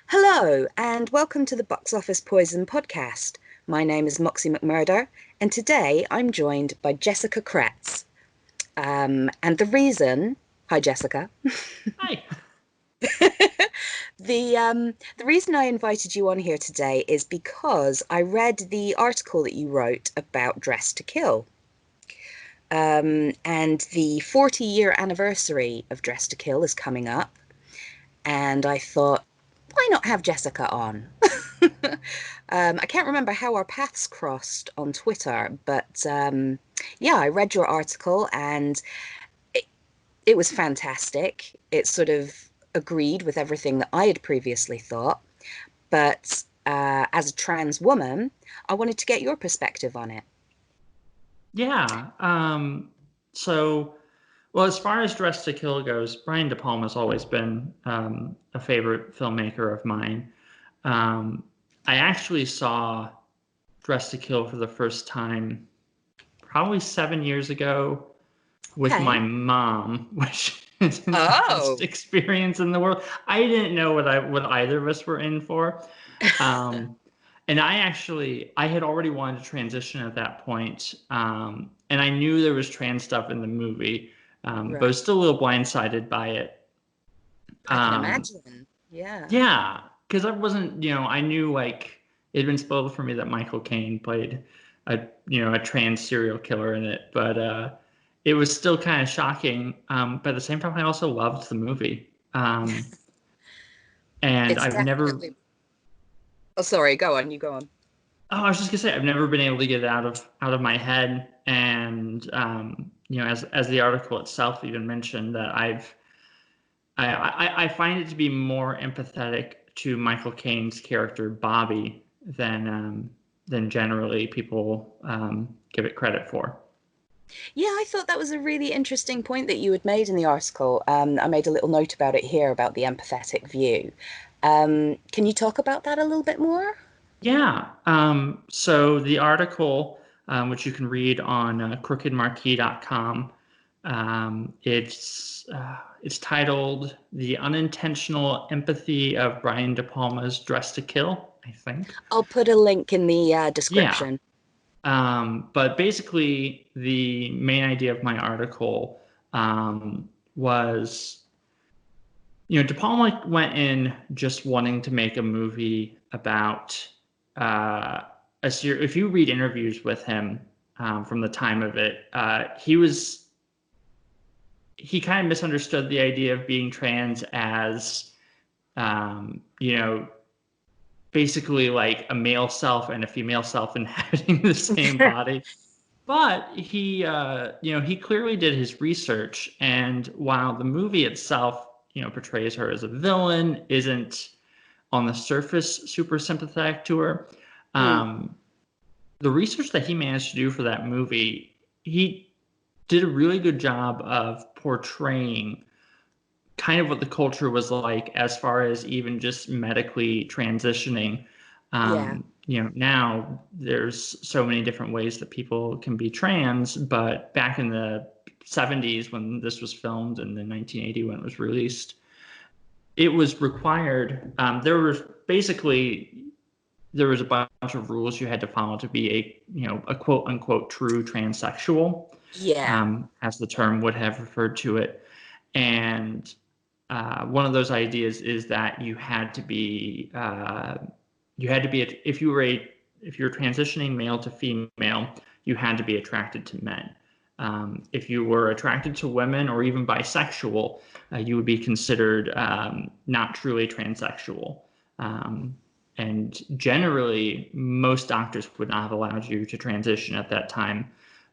Hello, and welcome to the Box Office Poison podcast. My name is Moxie McMurder, and today I'm joined by Jessica Crets. And the reason, hi Jessica, Hi. the reason I invited you on here today is because I read the article that you wrote about Dress to Kill, and the 40-year anniversary of Dress to Kill is coming up, and I thought, why not have Jessica on? I can't remember how our paths crossed on Twitter, but yeah, I read your article and it, it was fantastic. It sort of agreed with everything that I had previously thought. But as a trans woman, I wanted to get your perspective on it. Yeah. So, well, as far as Dress to Kill goes, Brian De Palma's always been a favorite filmmaker of mine. Um, I actually saw Dress to Kill for the first time probably 7 years ago with my Okay. mom, which isn't the best Oh. experience in the world. I didn't know what either of us were in for. Um, and I had already wanted to transition at that point. And I knew there was trans stuff in the movie, but I Right. was still a little blindsided by it. I can Um, imagine. Yeah. yeah, because I wasn't, I knew like it had been spoiled for me that Michael Caine played a trans serial killer in it, but it was still kind of shocking. But at the same time, I also loved the movie. And It's I've never definitely. Oh, sorry. Go on. You go on. Oh, I was just gonna say I've never been able to get it out of my head, and as the article itself even mentioned that I find it to be more empathetic to Michael Caine's character Bobby than generally people give it credit for. Yeah, I thought that was a really interesting point that you had made in the article. I made a little note about it here about the empathetic view. Can you talk about that a little bit more? Yeah. So the article, which you can read on crookedmarquee.com, it's titled "The Unintentional Empathy of Brian De Palma's Dress to Kill," I think. I'll put a link in the Yeah. description. But basically, the main idea of my article was, De Palma went in just wanting to make a movie about a series. If you read interviews with him from the time of it, he kind of misunderstood the idea of being trans as, um, you know, basically like a male self and a female self inhabiting the same body. But he clearly did his research, and while the movie itself, portrays her as a villain, isn't on the surface super sympathetic to her. Mm, Um, the research that he managed to do for that movie, he did a really good job of portraying kind of what the culture was like as far as even just medically transitioning. yeah, Now there's so many different ways that people can be trans, but back in the 70s when this was filmed and in 1980 when it was released, it was required. There was a bunch of rules you had to follow to be a quote unquote true transsexual, yeah, as the term would have referred to it. And one of those ideas is that if you were transitioning male to female, you had to be attracted to men. If you were attracted to women or even bisexual, you would be considered not truly transsexual. Um, and generally, most doctors would not have allowed you to transition at that time.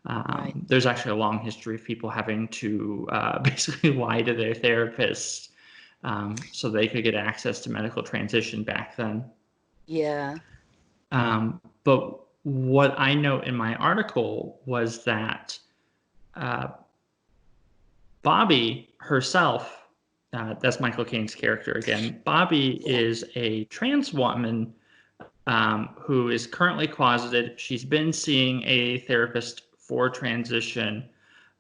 right. There's actually a long history of people having to basically lie to their therapists so they could get access to medical transition back then. Yeah, But what I note in my article was that uh, Bobby herself, that's Michael Caine's character again, Bobby yeah, is a trans woman who is currently closeted. She's been seeing a therapist for transition.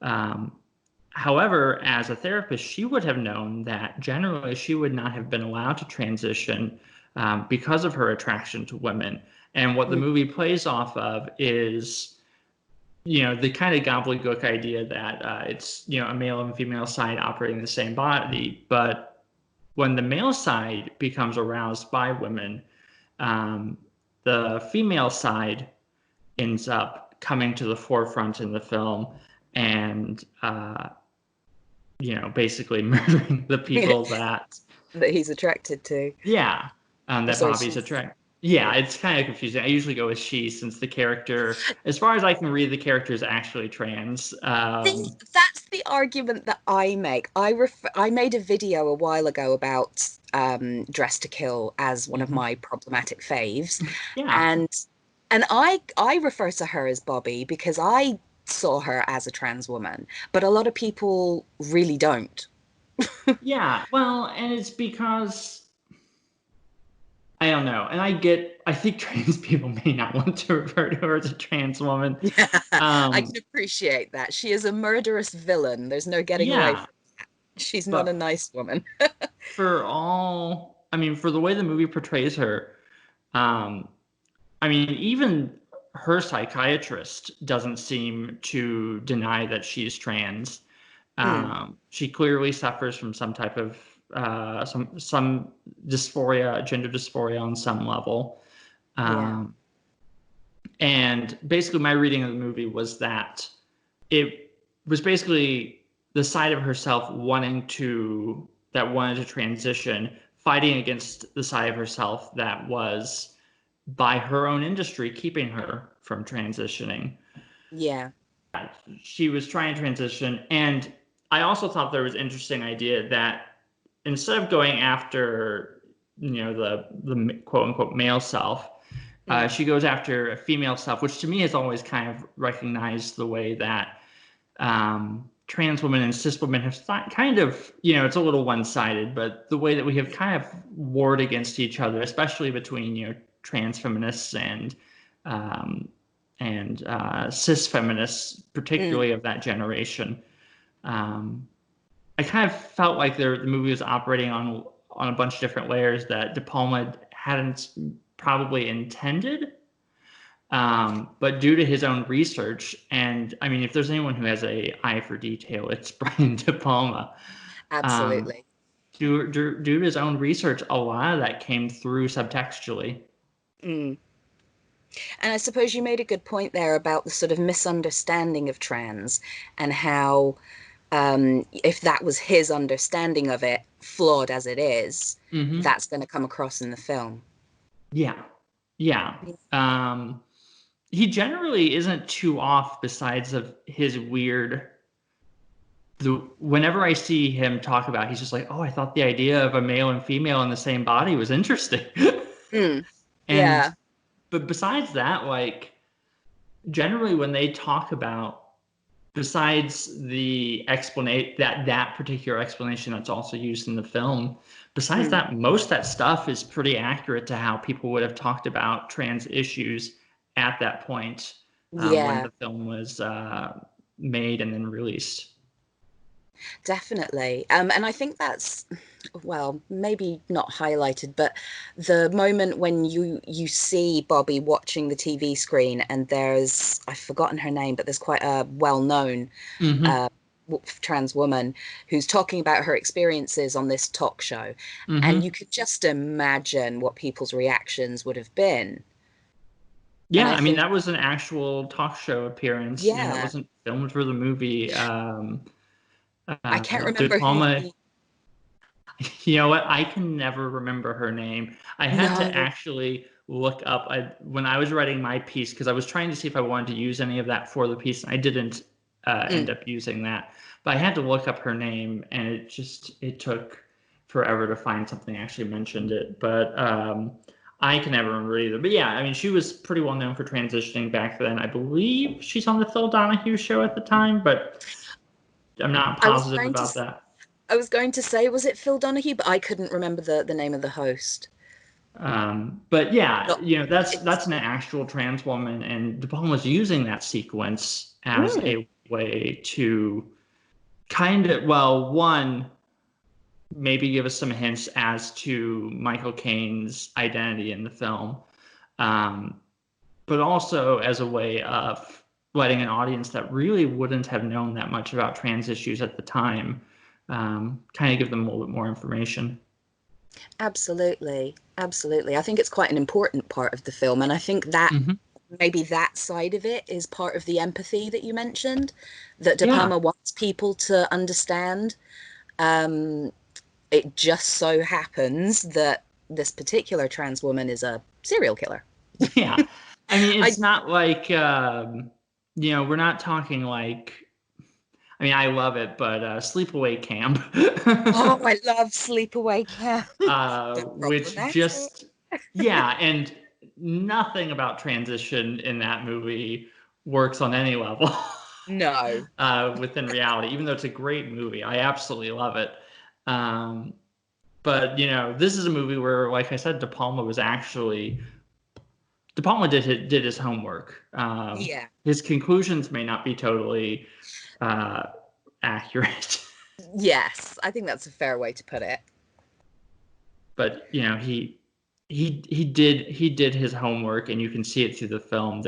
Um, However, as a therapist, she would have known that generally she would not have been allowed to transition because of her attraction to women. And what the Mm. movie plays off of is, the kind of gobbledygook idea that it's, a male and female side operating the same body. But when the male side becomes aroused by women, um, the female side ends up coming to the forefront in the film and basically murdering the people that That he's attracted to. yeah Or that sorry, Bobby's she's. attract. Yeah, it's kind of confusing. I usually go with she since the character, as far as I can read, the character is actually trans. See, that's the argument that I make. I made a video a while ago about Dress to Kill as one of Mhm. my problematic faves, Yeah, and I refer to her as Bobby because I saw her as a trans woman, but a lot of people really don't. yeah. Well, and it's because I don't know, and I think trans people may not want to refer to her as a trans woman. Yeah, I Um, can appreciate that. She is a murderous villain. There's no getting away yeah, from it. She's not a but nice woman. for the way the movie portrays her, um, even her psychiatrist doesn't seem to deny that she's trans. Mm, She clearly suffers from some type of some dysphoria, gender dysphoria on some level. yeah, Um, and basically, my reading of the movie was that it was basically the side of herself wanted to transition, fighting against the side of herself that was by her own industry keeping her from transitioning. yeah. She was trying to transition, and I also thought there was an interesting idea that instead of going after the quote unquote male self, Mm, she goes after a female self, which to me has always kind of recognized the way that trans women and cis women have kind of, it's a little one-sided, but the way that we have kind of warred against each other, especially between, trans feminists um, and cis feminists, mm. particularly of that generation. Um, I kind of felt like the movie was operating on a bunch of different layers that De Palma hadn't probably intended. But due to his own research, and if there's anyone who has a eye for detail, it's Brian De Palma. Um, Absolutely. due to his own research, a lot of that came through subtextually. Mm. And I suppose you made a good point there about the sort of misunderstanding of trans and how, if that was his understanding of it, flawed as it is, Hmm. that's going to come across in the film. Yeah, yeah. Um, he generally isn't too off. Besides of his weird, whenever I see him talk about, he's just like, "Oh, I thought the idea of a male and female in the same body was interesting." Mm. And Yeah. but besides that, like generally when they talk about, besides the explanation, that particular explanation that's also used in the film, besides Mm. that, most of that stuff is pretty accurate to how people would have talked about trans issues at that point, when Yeah. the film was made and then released. Definitely. And I think that's, well, maybe not highlighted, but the moment when you see Bobby watching the TV screen and there's, I've forgotten her name, but there's quite a well-known Hmm. uh, trans woman who's talking about her experiences on this talk show. And you Hmm. could just imagine what people's reactions would have been. And Yeah, I think, that was an actual talk show appearance. That yeah, wasn't filmed for the movie. I can't De remember who Palma. the, You know what? I can never remember her name. I had to no. actually look up when I was writing my piece because I was trying to see if I wanted to use any of that for the piece, and I didn't end Mm. up using that. But I had to look up her name, and it took forever to find something that actually mentioned it. But I can never remember either. But yeah, she was pretty well known for transitioning back then. I believe she's on the Phil Donahue show at the time, but I'm not I was positive going to about that. I was going to say, was it Phil Donahue? But I couldn't remember the name of the host. But yeah, Not, that's it's, an actual trans woman, and De Palma was using that sequence as mm, a way to kind of, well, one, maybe give us some hints as to Michael Caine's identity in the film, but also as a way of letting an audience that really wouldn't have known that much about trans issues at the time, kind of give them a little bit more information. Absolutely. Absolutely. I think it's quite an important part of the film. And I think that Mm-hmm. maybe that side of it is part of the empathy that you mentioned, that De Yeah. Palma wants people to understand. Um, it just so happens that this particular trans woman is a serial killer. Yeah. I mean, I it's not like, we're not talking like, I mean, I love it, but Sleepaway Camp, Oh, I love Sleepaway Camp. They're which problematic. just, yeah, and nothing about transition in that movie works on any level No. within reality, even though it's a great movie. I absolutely love it. Um, but, this is a movie where, like I said, De Palma did his homework. Yeah. His conclusions may not be totally uh, accurate, Yes, I think that's a fair way to put it. but he did his homework, and you can see it through the film.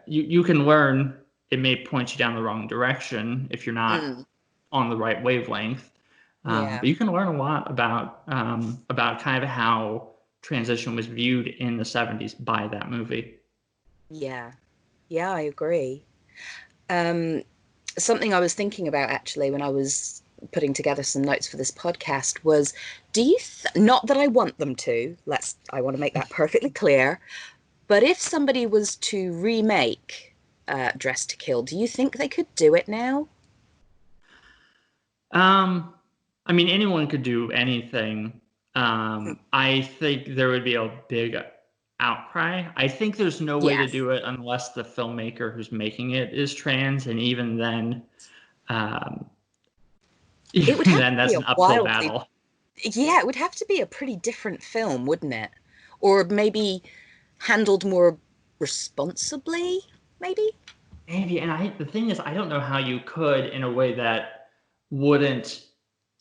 You can learn. It may point you down the wrong direction if you're not Mm, on the right wavelength, yeah. but you can learn a lot about kind of how transition was viewed in the 70s by that movie. Yeah. Yeah, I agree. Um, Something I was thinking about actually when I was putting together some notes for this podcast was, do you not that I want them to, I want to make that perfectly clear, but if somebody was to remake Dress to Kill, do you think they could do it now? Um, I mean, anyone could do anything. Hmm. I think there would be a big outcry. I think there's no way to Yes. do it unless the filmmaker who's making it is trans, and even then, um, It would even have then, to be that's a an uphill wildly, battle. yeah, it would have to be a pretty different film, wouldn't it? Or maybe handled more responsibly, maybe? Maybe, and the thing is, I don't know how you could in a way that wouldn't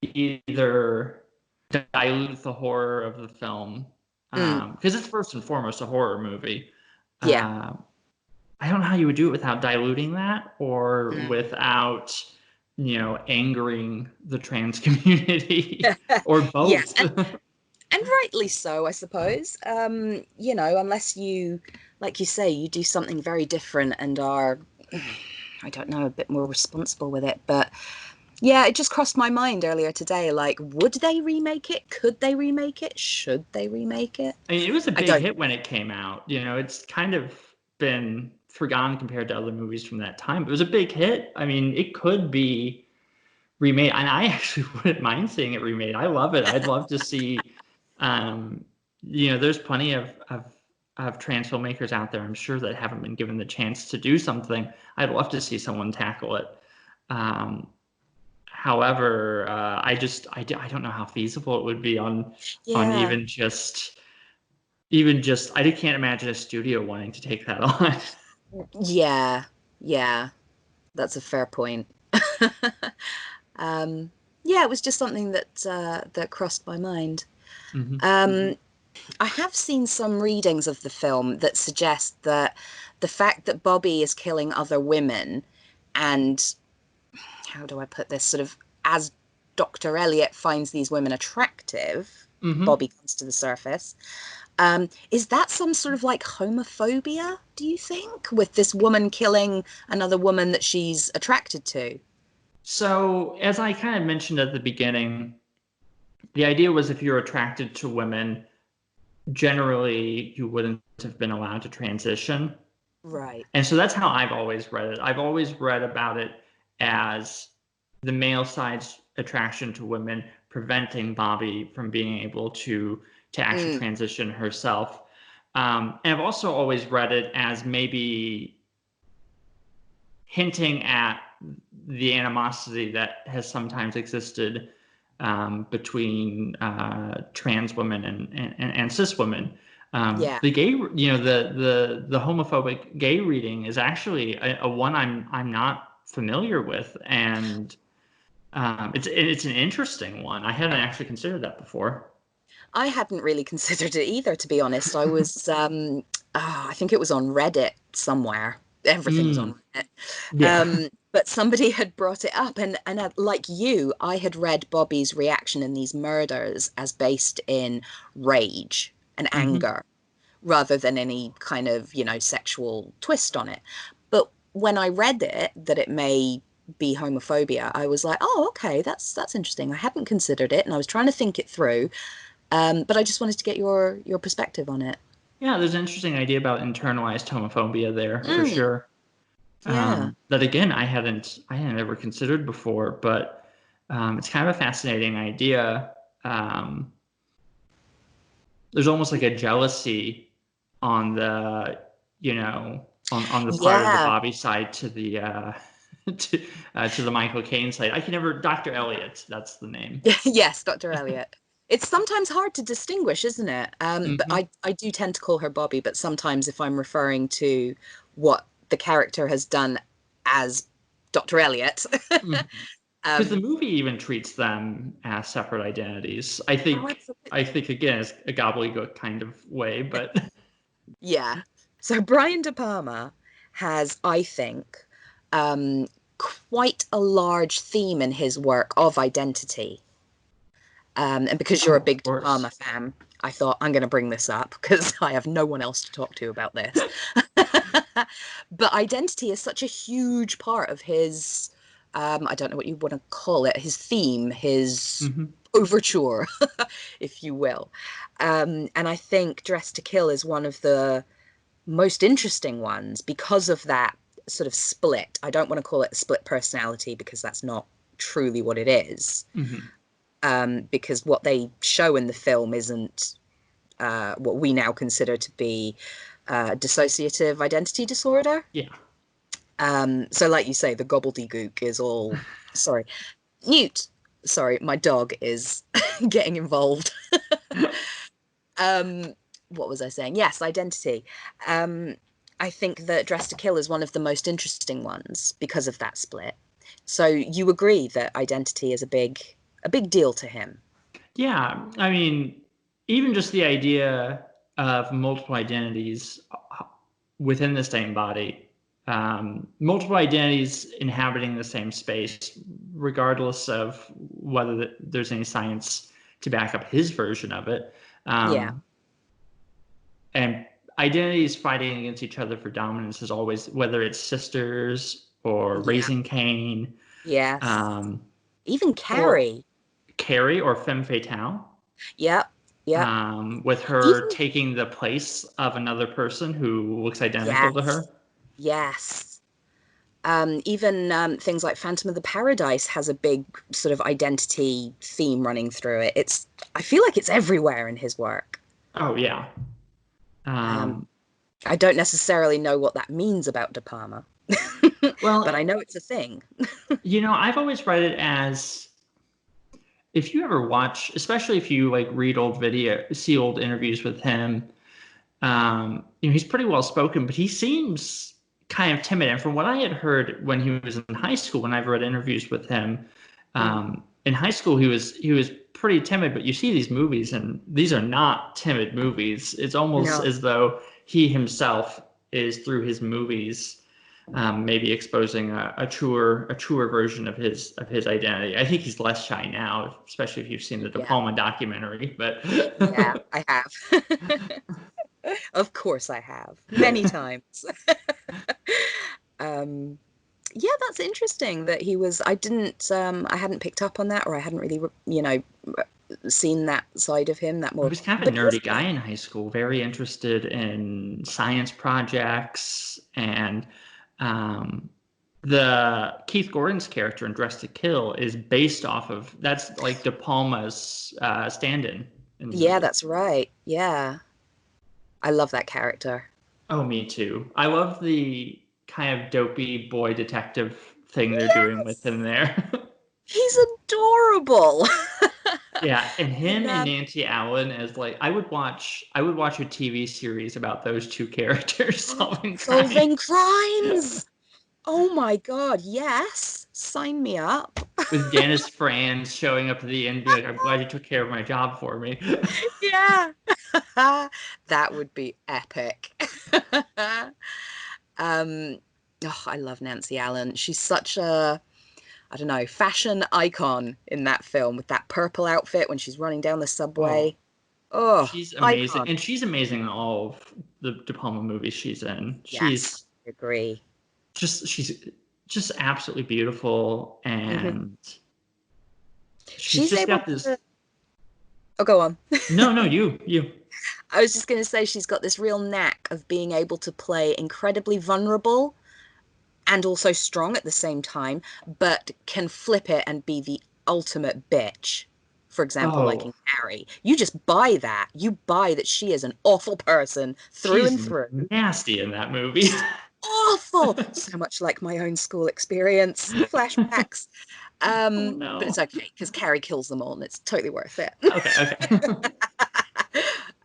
either dilute the horror of the film, Mm, because it's first and foremost a horror movie. yeah. Uh, I don't know how you would do it without diluting that or Mm. without, angering the trans community or Yes, both. and rightly so, I suppose. Unless you, like you say, you do something very different and are, I don't know, a bit more responsible with it. But yeah, it just crossed my mind earlier today. Like, would they remake it? Could they remake it? Should they remake it? I mean, it was a I big don't. hit when it came out. It's kind of been forgotten compared to other movies from that time. But it was a big hit. I mean, it could be remade, and I actually wouldn't mind seeing it remade. I love it. I'd love to see. Um, there's plenty of trans filmmakers out there, I'm sure, that haven't been given the chance to do something. I'd love to see someone tackle it. Um, However, I don't know how feasible it would be on Yeah, even just I can't imagine a studio wanting to take that on. yeah, yeah. That's a fair point. Um, yeah, it was just something that crossed my mind. Hmm. Um, I have seen some readings of the film that suggest that the fact that Bobby is killing other women, and how do I put this, sort of as Dr. Elliot finds these women attractive, Hmm. Bobby comes to the surface. Is that some sort of like homophobia, do you think, with this woman killing another woman that she's attracted to? So, as I kind of mentioned at the beginning, the idea was if you're attracted to women, generally you wouldn't have been allowed to transition. Right. And so that's how I've always read it. I've always read about it as the male side's attraction to women preventing Bobby from being able to actually Mm, transition herself. And I've also always read it as maybe hinting at the animosity that has sometimes existed between trans women and cis women. yeah. The gay, the homophobic gay reading is actually a one I'm not familiar with, and It's an interesting one. I hadn't actually considered that before. I hadn't really considered it either, to be honest. I was, I think it was on Reddit somewhere. Everything's Mm, on Reddit. yeah. But somebody had brought it up, and like you, I had read Bobby's reaction in these murders as based in rage and Hmm. anger, rather than any kind of, sexual twist on it. But when I read it, that it may be homophobia, I was like, oh, okay, that's interesting. I hadn't considered it, and I was trying to think it through. But I just wanted to get your perspective on it. Yeah, there's an interesting idea about internalized homophobia there for Mm, sure. yeah. That again, I hadn't ever considered before, but it's kind of a fascinating idea. Um, there's almost like a jealousy on the, on the part of the Yeah. Bobby side to the to the Michael Caine side. I can never Dr. Elliot, that's the name. Yes, Dr. Elliot. It's sometimes hard to distinguish, isn't it? But Hmm. I do tend to call her Bobby, but sometimes if I'm referring to what the character has done as Dr. Elliot, Because the um, movie even treats them as separate identities. oh, I absolutely. think again, it's a gobbledygook kind of way, but Yeah. So Brian De Palma has, I think, um, quite a large theme in his work of identity. And because you're oh, a of big De course. Palma fan, I thought I'm going to bring this up because I have no one else to talk to about this. But identity is such a huge part of his, I don't know what you want to call it, his theme, his Hmm. overture, if you will. And I think Dress to Kill is one of the most interesting ones because of that sort of split. I don't want to call it a split personality because that's not truly what it is. Hmm. Because what they show in the film isn't what we now consider to be dissociative identity disorder. Yeah. So, like you say, the gobbledygook is all. Sorry, Newt. Sorry, my dog is getting involved. Um, what was I saying? Yes, identity. Um, I think that Dress to Kill is one of the most interesting ones because of that split. So you agree that identity is a big deal to him? Yeah. I mean, even just the idea of multiple identities within the same body, multiple identities inhabiting the same space, regardless of whether there's any science to back up his version of it. Yeah. Um, and identities fighting against each other for dominance is always, whether it's sisters or Yeah. Raising Cain, Yes. um, Even or Carrie. Carrie or Femme Fatale, Yep. Yep. with her Even taking the place of another person who looks identical to her. yes. Yes. Even things like Phantom of the Paradise has a big sort of identity theme running through it. I feel like it's everywhere in his work. Oh yeah. Um, Um, I don't necessarily know what that means about De Palma, but I well, know it's a thing. I've always read it as, if you ever watch, especially if you like read old video, see old interviews with him, he's pretty well spoken, but he seems kind of timid. And from what I had heard when he was in high school, when I've read interviews with him, Mm. in high school he was pretty timid. But you see these movies, and these are not timid movies. It's almost No. as though he himself is, through his movies, maybe exposing a truer version of his identity. I think he's less shy now, especially if you've seen the De Yeah. Palma documentary. But Yeah, I have. Of course I have. Many times. Um, yeah, that's interesting that I hadn't picked up on that, or I hadn't really, seen that side of him that He more, was kind of a but he is nerdy guy in high school, very interested in science projects, and um, the Keith Gordon's character in Dress to Kill is based off of, that's like De Palma's stand-in in the yeah, movie. that's right. Yeah. I love that character. Oh, me too. I love the kind of dopey boy detective thing they're doing with Yes. him there. He's adorable. Yeah, and him And and Nancy Allen as, like, I would watch a TV series about those two characters solving crime. solving crimes. Oh my God, yes. Sign me up. with Dennis Franz showing up at the end, being like, "I'm glad you took care of my job for me." Yeah. That would be epic. Um, oh, I love Nancy Allen. She's such a, I don't know, fashion icon in that film with that purple outfit when she's running down the Oh, subway. Oh, she's amazing, icon. and she's amazing in all of the De Palma movies she's in. Yes, I agree. She's just absolutely beautiful, Hmm. and she's She's just able got this. to, oh, go on. No, you. I was just going to say she's got this real knack of being able to play incredibly vulnerable and also strong at the same time, but can flip it and be the ultimate bitch. For example, like in Oh, Carrie, you just buy that. You buy that she is an awful person through she's and through. nasty in that movie. Just awful. So much like my own school experience. Flashbacks. Oh But it's no. okay because Carrie kills them all and it's totally worth it. Okay.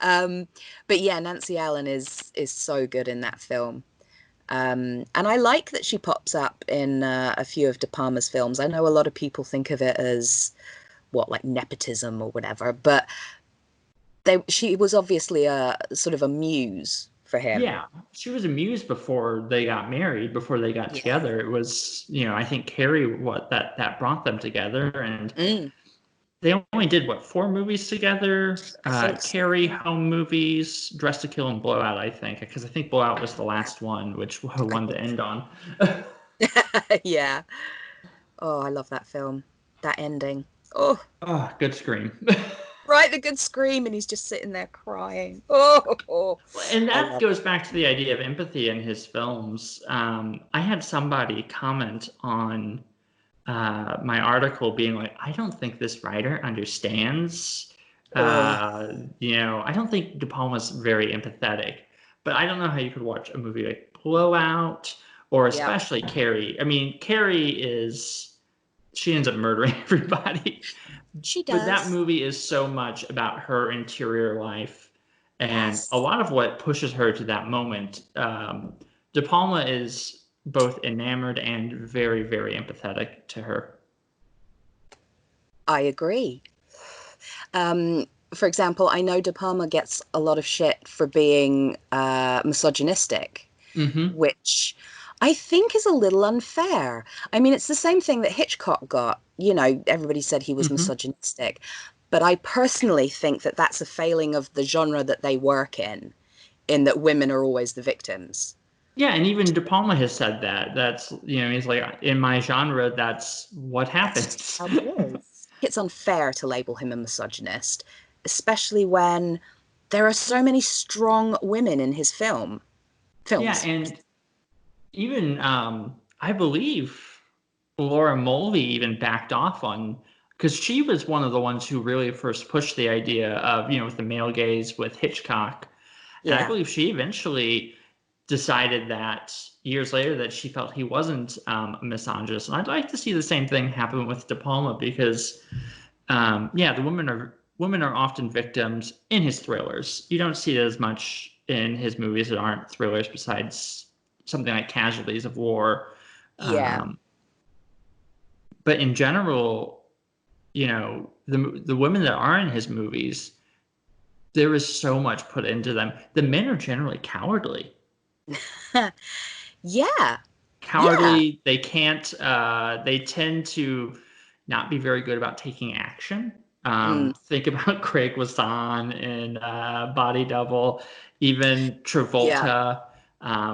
um, but yeah, Nancy Allen is so good in that film. And I like that she pops up in a few of De Palma's films. I know a lot of people think of it as what, like nepotism or whatever, but she was obviously a sort of a muse for him. Yeah, she was amused before they got married, before they got Yeah. together. It was, I think Carrie, what that brought them together, and Mm, they only did what, 4 movies together? I think so. Carrie, home movies, Dress to Kill, and Blowout. I think because I think Blowout was the last one, which I I wanted to think end on. so. Yeah. Oh, I love that film. That ending. Oh, Oh, good scream. right, the good scream, and he's just sitting there crying. Oh, And I that love goes back to the idea of empathy in his films. I had somebody comment on my article being like, I don't think this writer understands. it. Oh, I don't think De Palma's very empathetic, but I don't know how you could watch a movie like Blowout or yeah, especially Carrie. I mean, she ends up murdering everybody, she but that does. movie is so much about her interior life and a Yes, lot of what pushes her to that moment. De Palma is both enamored and very, very empathetic to her. I agree. Um, for example, I know De Palma gets a lot of shit for being misogynistic, Mm-hmm. which I think is a little unfair. I mean, it's the same thing that Hitchcock got. You know, everybody said he was Mm-hmm. misogynistic, but I personally think that that's a failing of the genre that they work in that women are always the victims. Yeah, and even De Palma has said that. That's, he's like, in my genre, that's what That's just happens. how he is. It's unfair to label him a misogynist, especially when there are so many strong women in his Yeah, films. and even I believe Laura Mulvey even backed off on because she was one of the ones who really first pushed the idea of, with the male gaze with Hitchcock. And I Yeah. believe she eventually decided that years later that she felt he wasn't a misogynist. And I'd like to see the same thing happen with De Palma because, yeah, the women are often victims in his thrillers. You don't see it as much in his movies that aren't thrillers, besides something like Casualties of War. Yeah. Um, but in general, the women that are in his movies, there is so much put into them. The men are generally cowardly. Yeah. Yeah. Cowardly. They can't. They tend to not be very good about taking action. Mm, Think about Craig Wasson in Body Double, even yeah. Travolta,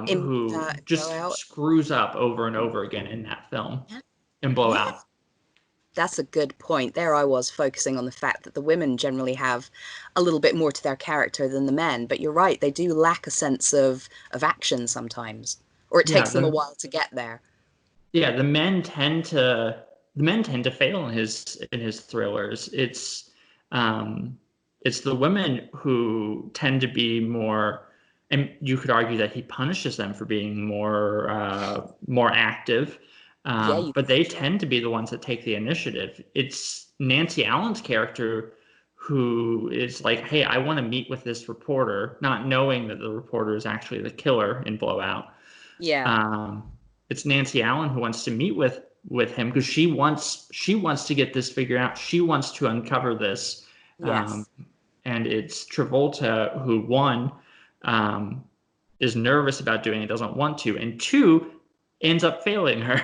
In who just Blowout. screws up over and over again in that film Yeah. and Yeah. Blowout. That's a good point. There I was focusing on the fact that the women generally have a little bit more to their character than the men, but you're right, they do lack a sense of action sometimes, or it Yeah, takes them a while to get there. yeah, the men tend to fail in his thrillers. Um it's the women who tend to be more, and you could argue that he punishes them for being more active. Yeah, you But they could, yeah. tend to be the ones that take the initiative. It's Nancy Allen's character who is like, hey, I want to meet with this reporter, not knowing that the reporter is actually the killer in Blowout. Yeah. um, it's Nancy Allen who wants to meet with with him because she wants to get this figured out. She wants to uncover this. Yes. And it's Travolta who, one, is nervous about doing it, doesn't want to, and two, ends up failing her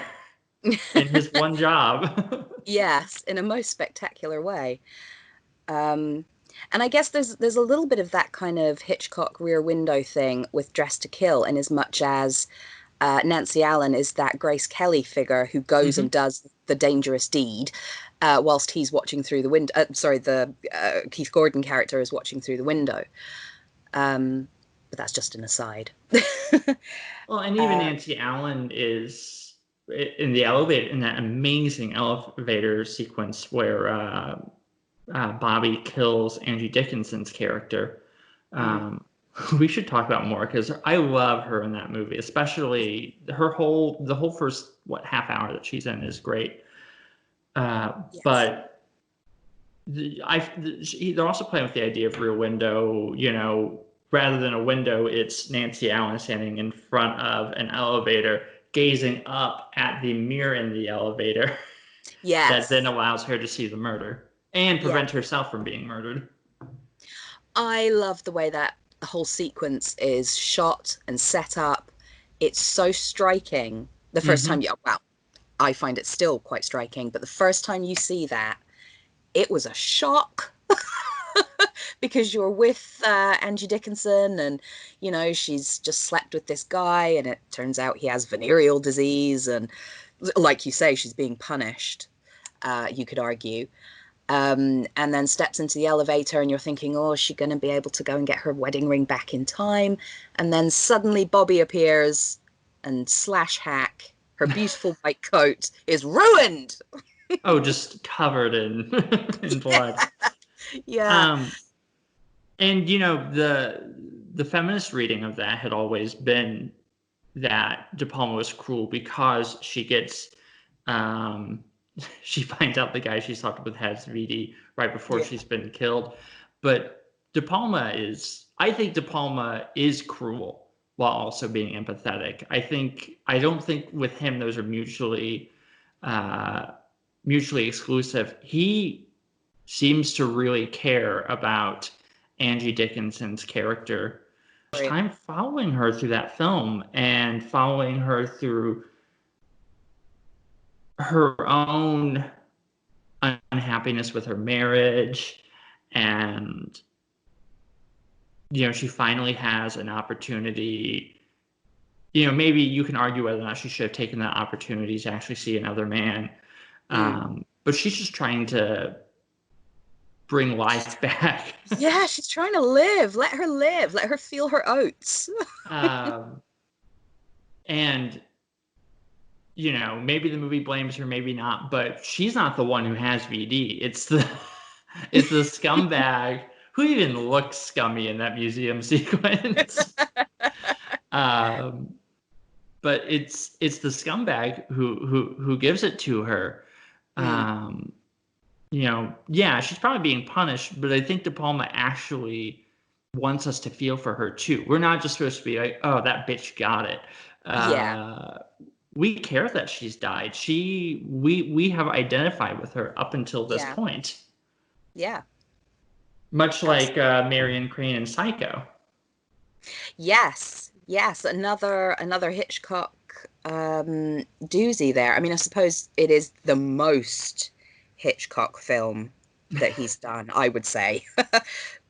in his one job. Yes, in a most spectacular way. Um, and I guess there's a little bit of that kind of Hitchcock Rear Window thing with Dress to Kill, in as much as Nancy Allen is that Grace Kelly figure who goes Mm-hmm. and does the dangerous deed whilst he's watching through the window. Sorry, the Keith Gordon character is watching through the window. But that's just an aside. Well, and even uh, Nancy Allen is in the elevator, in that amazing elevator sequence where Bobby kills Angie Dickinson's character. mm, Um, we should talk about more because I love her in that movie, especially the whole first half hour that she's in is great. yes. But they're also playing with the idea of Rear Window. Rather than a window, it's Nancy Allen standing in front of an elevator, gazing up at the mirror in the elevator, that then Yes. allows her to see the murder and Yeah. prevent herself from being murdered. I love the way that the whole sequence is shot and set up. It's so striking. The first time Mm-hmm. you, well, I find it still quite striking, but the first time you see that, it was a shock because you're with Angie Dickinson and, she's just slept with this guy and it turns out he has venereal disease. And like you say, she's being punished, you could argue. And then steps into the elevator and you're thinking, oh, is she going to be able to go and get her wedding ring back in time? And then suddenly Bobby appears and slash hack, her beautiful white coat is ruined. Oh, just covered in in blood. Yeah. Um, and the feminist reading of that had always been that De Palma was cruel because she gets um, she finds out the guy she slept with has VD right before Yeah. she's been killed. But I think De Palma is cruel while also being empathetic. I don't think with him those are uh, mutually exclusive. He seems to really care about Angie Dickinson's character. Time following her through that film and following her through her own unhappiness with her marriage, and she finally has an opportunity. Maybe you can argue whether or not she should have taken that opportunity to actually see another man. Mm. But she's just trying to bring life back. Yeah, she's trying to live. Let her live. Let her feel her oats. um, and maybe the movie blames her, maybe not, but she's not the one who has VD. It's the scumbag who even looks scummy in that museum sequence. um, but it's the scumbag who gives it to her. Mm. Um, yeah, she's probably being punished, but I think De Palma actually wants us to feel for her too. We're not just supposed to be like, oh, that bitch got it. Yeah. We care that she's died. We have identified with her up until this Yeah. point, Yeah. much like Absolutely. Marion Crane in Psycho. Yes. Yes. Another Hitchcock doozy there. I mean, I suppose it is the most Hitchcock film that he's done, I would say,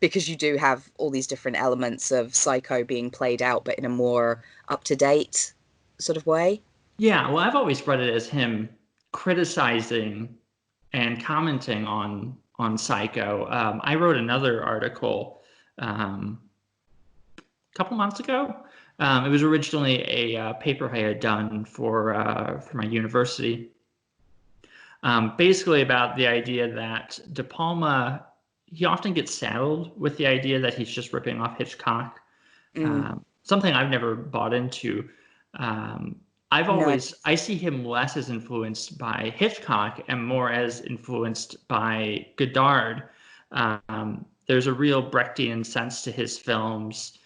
because you do have all these different elements of Psycho being played out, but in a more up-to-date sort of way. Yeah, well, I've always read it as him criticizing and commenting on Psycho. I wrote another article um, a couple months ago. It was originally a paper I had done for my university, basically about the idea that De Palma, he often gets saddled with the idea that he's just ripping off Hitchcock. Mm, Something I've never bought into. Um, no. I see him less as influenced by Hitchcock and more as influenced by Godard. There's a real Brechtian sense to his films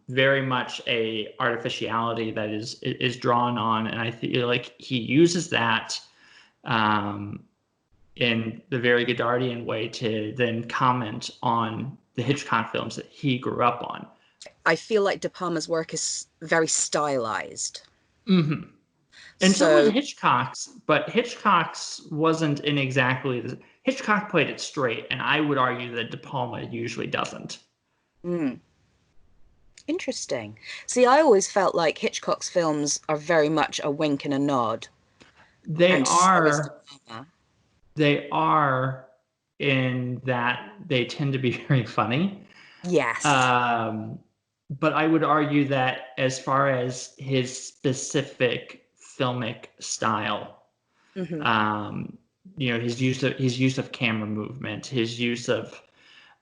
very much a artificiality that is drawn on, and I feel like he uses that in the very Godardian way to then comment on the Hitchcock films that he grew up on. I feel like De Palma's work is very stylized. Mm-hmm. And so was So, Hitchcock's, but Hitchcock's wasn't in exactly the. Hitchcock played it straight, and I would argue that De Palma usually doesn't. mm, interesting. See, I always felt like Hitchcock's films are very much a wink and a nod, They and so is De are, Palma. they are in that they tend to be very funny. Yes. Um, but I would argue that as far as his specific filmic style, Hmm. um, his use of camera movement, his use of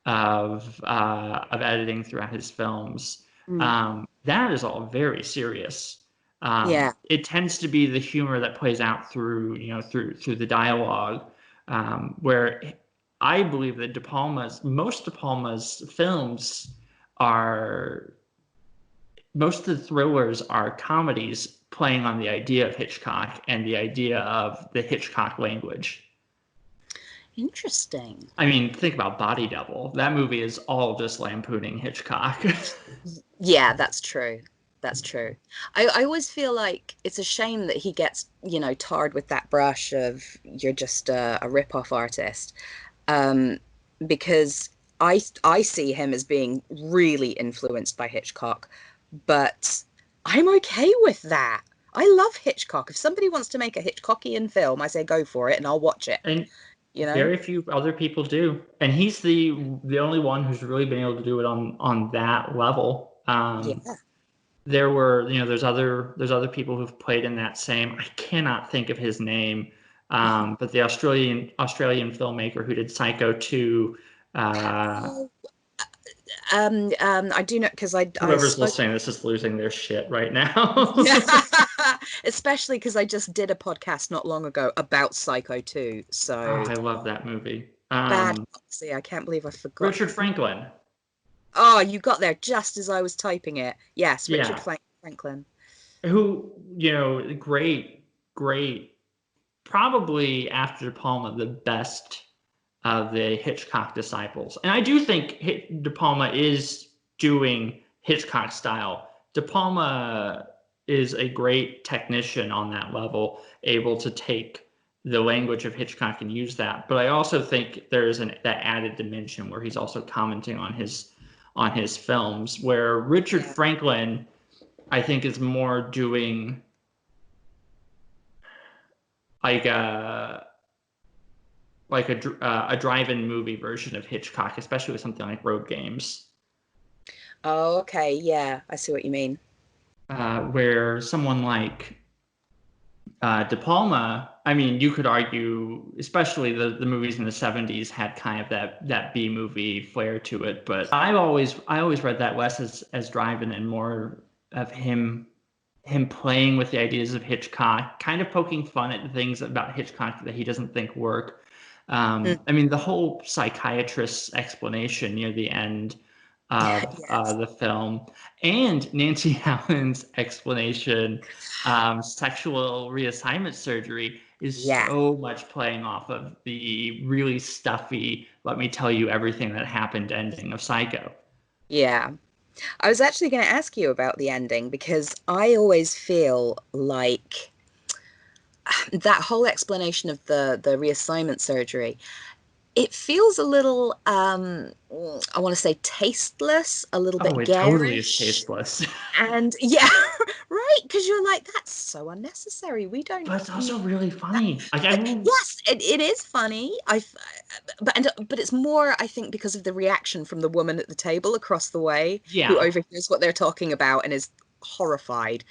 editing throughout his films, Mm. that is all very serious. Yeah. It tends to be the humor that plays out through the dialogue, where I believe that most De Palma's films are most of the thrillers are comedies playing on the idea of Hitchcock and the idea of the Hitchcock language. Interesting. I mean, think about Body Double. That movie is all just lampooning Hitchcock. Yeah, that's true. That's true. I always feel like it's a shame that he gets, tarred with that brush of you're just a rip-off artist. Um, because I see him as being really influenced by Hitchcock, but I'm okay with that. I love Hitchcock. If somebody wants to make a Hitchcockian film, I say go for it and I'll watch it, And you know? very few other people do. And he's the only one who's really been able to do it on that level. Yeah. There's other people who've played in that same. I cannot think of his name, but the Australian filmmaker who did Psycho 2. Oh, I do know because I Whoever's spoke. listening, this is losing their shit right now. Yeah, especially because I just did a podcast not long ago about Psycho 2. Oh, So I love that movie. bad Moxie. I can't believe I forgot Richard his name. Franklin. Oh, you got there just as I was typing it. Yes, Richard Yeah, Franklin. who great, great. Probably after De Palma, the best of the Hitchcock disciples. And I do think De Palma is doing Hitchcock style. De Palma is a great technician on that level, able to take the language of Hitchcock and use that. But I also think there's that added dimension where he's also commenting on his films, where Richard Yeah. Franklin, I think, is more doing like a drive-in movie version of Hitchcock, especially with something like Road Games, Oh, okay. Yeah, I see what you mean. where someone like De Palma, I mean, you could argue, especially the movies in the '70s had kind of that B movie flair to it. But I always read that less as drive-in and more of him playing with the ideas of Hitchcock, kind of poking fun at the things about Hitchcock that he doesn't think work. Mm. I mean, the whole psychiatrist's explanation near the end of Yes. the film, and Nancy Allen's explanation, sexual reassignment surgery, is Yeah. so much playing off of the really stuffy, let me tell you everything that happened ending of Psycho. Yeah. I was actually going to ask you about the ending because I always feel like that whole explanation of the reassignment surgery, it feels a little I want to say tasteless, a little Oh, bit it totally is garish. tasteless. And yeah, right, because you're like, that's so unnecessary. We don't But it's also need really that. funny. Like I will, Yes, it is funny. But it's more, I think, because of the reaction from the woman at the table across the way who yeah. overhears what they're talking about and is horrified.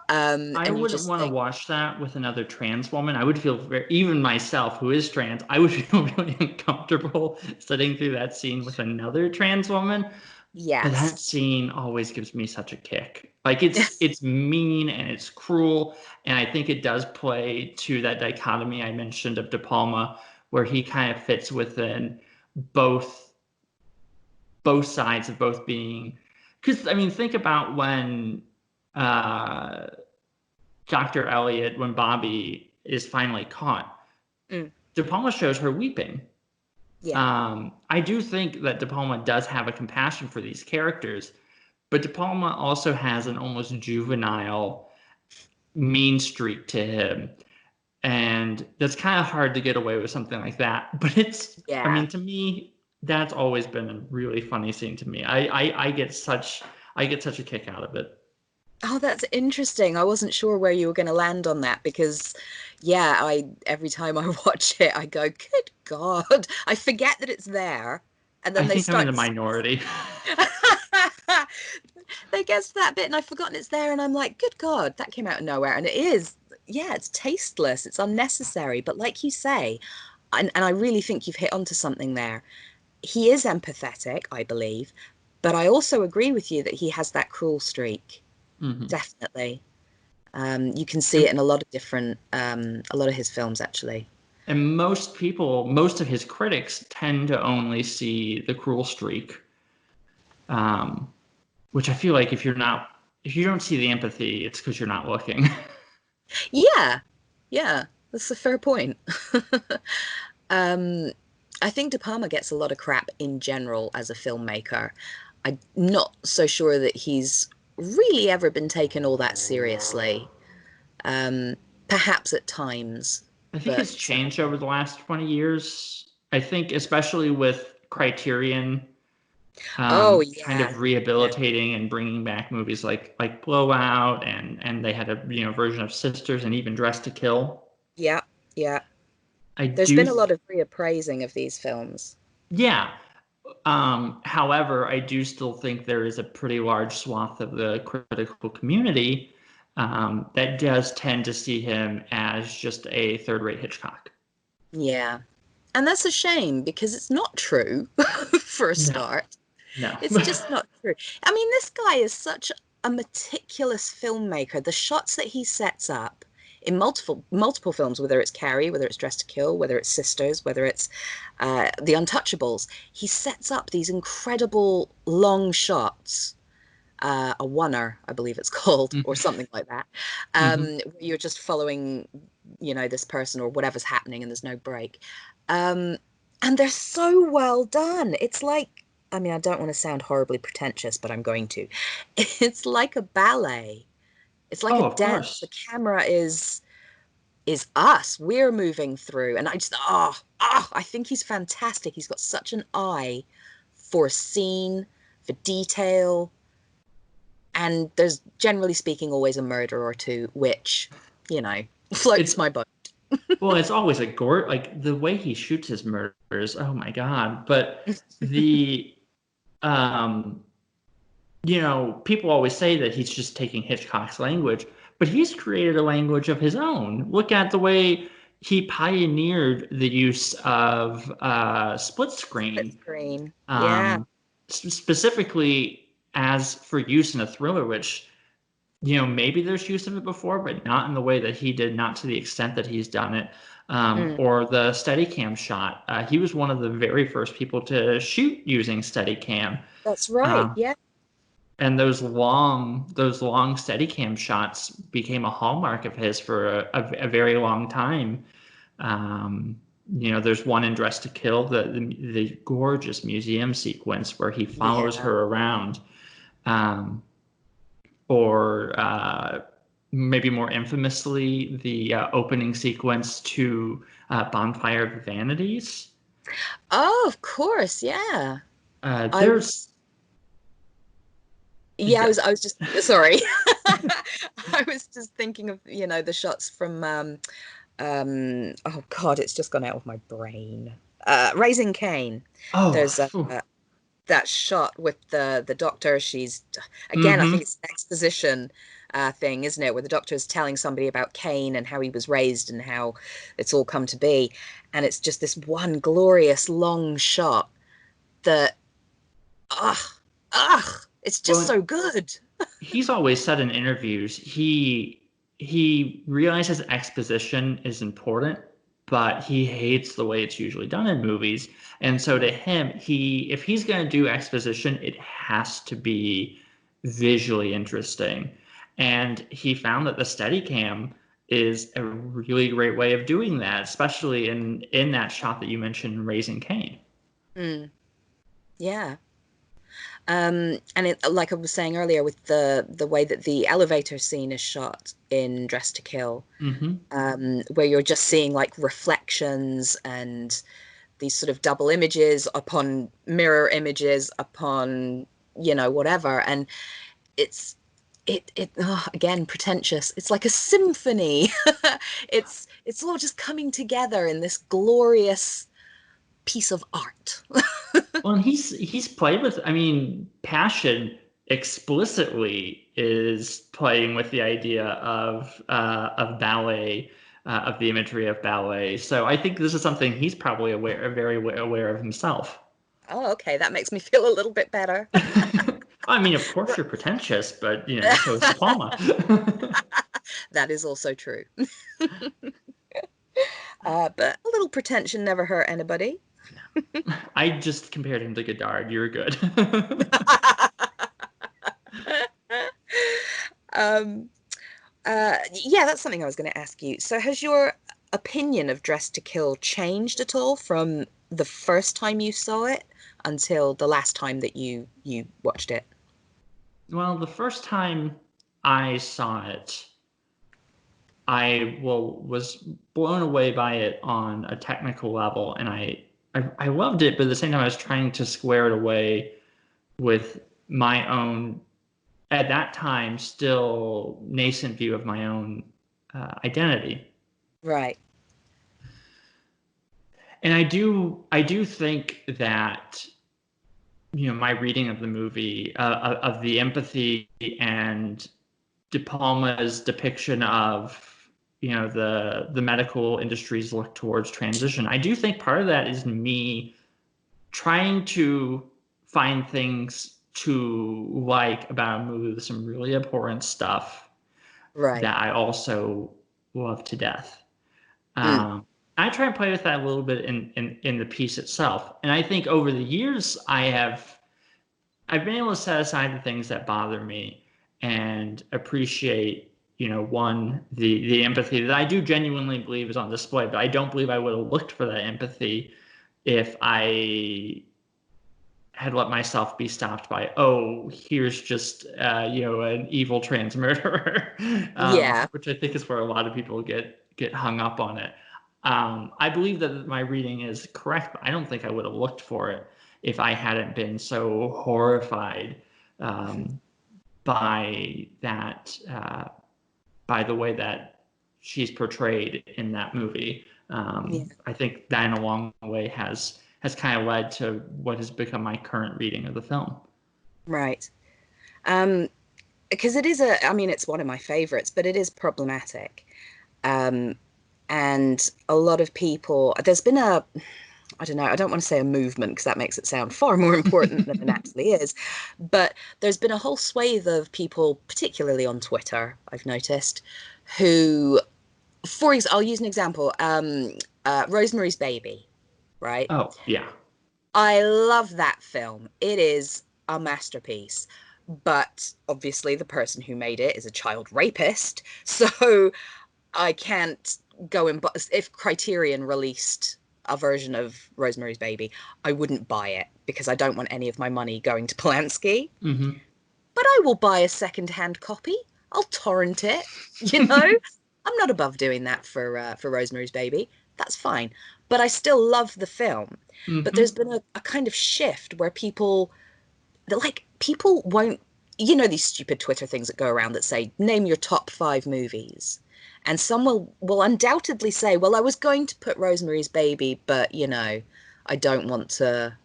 I And you wouldn't just want to think, watch that with another trans woman. I would feel even myself, who is trans, I would feel really uncomfortable sitting through that scene with another trans woman. But yes. that scene always gives me such a kick. Like it's mean and it's cruel, and I think it does play to that dichotomy I mentioned of De Palma, where he kind of fits within both both sides of both being Because I mean, think about when uh, Dr. Elliot, when Bobby is finally caught, Mm, De Palma shows her weeping. yeah. I do think that De Palma does have a compassion for these characters, but De Palma also has an almost juvenile mean streak to him. And that's kind of hard to get away with something like that. But I Yeah. mean, to me, that's always been a really funny scene to me. I get such a kick out of it. Oh, that's interesting. I wasn't sure where you were going to land on that because, yeah, I every time I watch it, I go, "Good God!" I forget that it's there, and I then they think I'm in start. the minority. They get to that bit, and I've forgotten it's there, and I'm like, "Good God, that came out of nowhere!" And it is, yeah, it's tasteless, it's unnecessary. But like you say, and I really think you've hit onto something there. He is empathetic, I believe, but I also agree with you that he has that cruel streak. Hmm. Definitely. You can see it And, in a lot of different, a lot of his films, actually. and most people, most of his critics tend to only see the cruel streak, um, which I feel like if you don't see the empathy, it's because you're not looking. Yeah, yeah, that's a fair point. Um, I think De Palma gets a lot of crap in general as a filmmaker. I'm not so sure that he's really ever been taken all that seriously. Um, Perhaps at times, I think but it's changed over the last 20 years. I think especially with Criterion oh kind yeah, of yeah, rehabilitating and bringing back movies like Blowout, and they had a version of Sisters and even Dress to Kill. yeah, yeah. I There's do been a lot of reappraising of these films. Yeah. However, I do still think there is a pretty large swath of the critical community that does tend to see him as just a third-rate Hitchcock. Yeah. And that's a shame because it's not true for a No, start. no. It's just not true. I mean, this guy is such a meticulous filmmaker. The shots that he sets up in multiple films, whether it's Carrie, whether it's Dressed to Kill, whether it's Sisters, whether it's The Untouchables, he sets up these incredible long shots. A oneer, I believe it's called, or something like that. Hmm. You're just following, this person or whatever's happening, and there's no break. Um, and they're so well done. It's like, I mean, I don't want to sound horribly pretentious, but I'm going to. It's like a ballet. It's like a Oh, of dance. The course. camera is us. We're moving through, and I just I think he's fantastic. He's got such an eye for scene, for detail, and there's generally speaking always a murder or two, which, floats It's my boat. well, it's always a gore like the way he shoots his murders. Oh my God. But the um people always say that he's just taking Hitchcock's language, but he's created a language of his own. Look at the way he pioneered the use of split Split screen, screen. Yeah. um, specifically as for use in a thriller, which, maybe there's use of it before, but not in the way that he did, not to the extent that he's done it. Mm, Or the Steadicam shot. He was one of the very first people to shoot using Steadicam. that's right. Um, Yeah. and those long Steadicam shots became a hallmark of his for a very long time. Um, there's one in Dress to Kill, the gorgeous museum sequence where he follows Yeah. her around, um, or maybe more infamously, the opening sequence to Bonfire of Vanities. Oh, of course. Yeah. I There's was, yeah, I was just sorry. I was just thinking of, the shots from oh God, it's just gone out of my brain. Raising Cain. oh, There's that shot with the doctor. She's again, I think mm-hmm. it's an exposition thing, isn't it? Where the doctor is telling somebody about Cain and how he was raised and how it's all come to be. And it's just this one glorious long shot that, ugh, it's just Well, so good. he's always said in interviews he realizes exposition is important, but he hates the way it's usually done in movies. And so to Mm, him, if he's going to do exposition, it has to be visually interesting. And he found that the Steadicam is a really great way of doing that, especially in that shot that you mentioned, Raising Cain. Yeah. And it, like I was saying earlier, with the way that the elevator scene is shot in Dress to Kill, Mm-hmm. where you're just seeing like reflections and these sort of double images upon mirror images upon, whatever. And it's again, pretentious. It's like a symphony. It's all just coming together in this glorious piece of art. Well, and he's played with, I mean, Passion explicitly is playing with the idea of ballet, of the imagery of ballet. So I think this is something he's probably very aware of himself. Oh, okay, that makes me feel a little bit better. I mean, of course you're pretentious, but so is De Palma. That is also true. But a little pretension never hurt anybody. I just compared him to Godard. You're good. um, yeah, that's something I was going to ask you. So, has your opinion of Dress to Kill changed at all from the first time you saw it until the last time that you watched it? Well, the first time I saw it, was blown away by it on a technical level, and I loved it, but at the same time I was trying to square it away with my own, at that time, still nascent view of my own identity. Right. And I do think that my reading of the movie, of the empathy and De Palma's depiction of the medical industry's look towards transition. I do think part of that is me trying to find things to like about a movie with some really abhorrent stuff Right. that I also love to death. Mm. I try and play with that a little bit in the piece itself, and I think over the years I've been able to set aside the things that bother me and appreciate, one, the empathy that I do genuinely believe is on display, but I don't believe I would have looked for that empathy if I had let myself be stopped by, oh, here's just, an evil trans murderer, Yeah. which I think is where a lot of people get hung up on it. I believe that my reading is correct, but I don't think I would have looked for it if I hadn't been so horrified um, by that, by the way that she's portrayed in that movie. Yeah. I think that in a long way has kind of led to what has become my current reading of the film. Right. Because I mean, it's one of my favorites, but it is problematic. Um, and a lot of people, there's been I don't know, I don't want to say a movement because that makes it sound far more important than it actually is. But there's been a whole swathe of people, particularly on Twitter, I've noticed, who, I'll use an example, Rosemary's Baby, right? Oh, yeah. I love that film. It is a masterpiece. But obviously, the person who made it is a child rapist. So I can't go and buy. If Criterion released a version of Rosemary's Baby, I wouldn't buy it because I don't want any of my money going to Polanski. Mm-hmm. But I will buy a second-hand copy. I'll torrent it. You know, I'm not above doing that for Rosemary's Baby. That's fine. But I still love the film. But Mm-hmm. there's been a kind of shift where people won't, these stupid Twitter things that go around that say, name your top 5 movies. And some will undoubtedly say, well, I was going to put Rosemary's Baby, but, I don't want to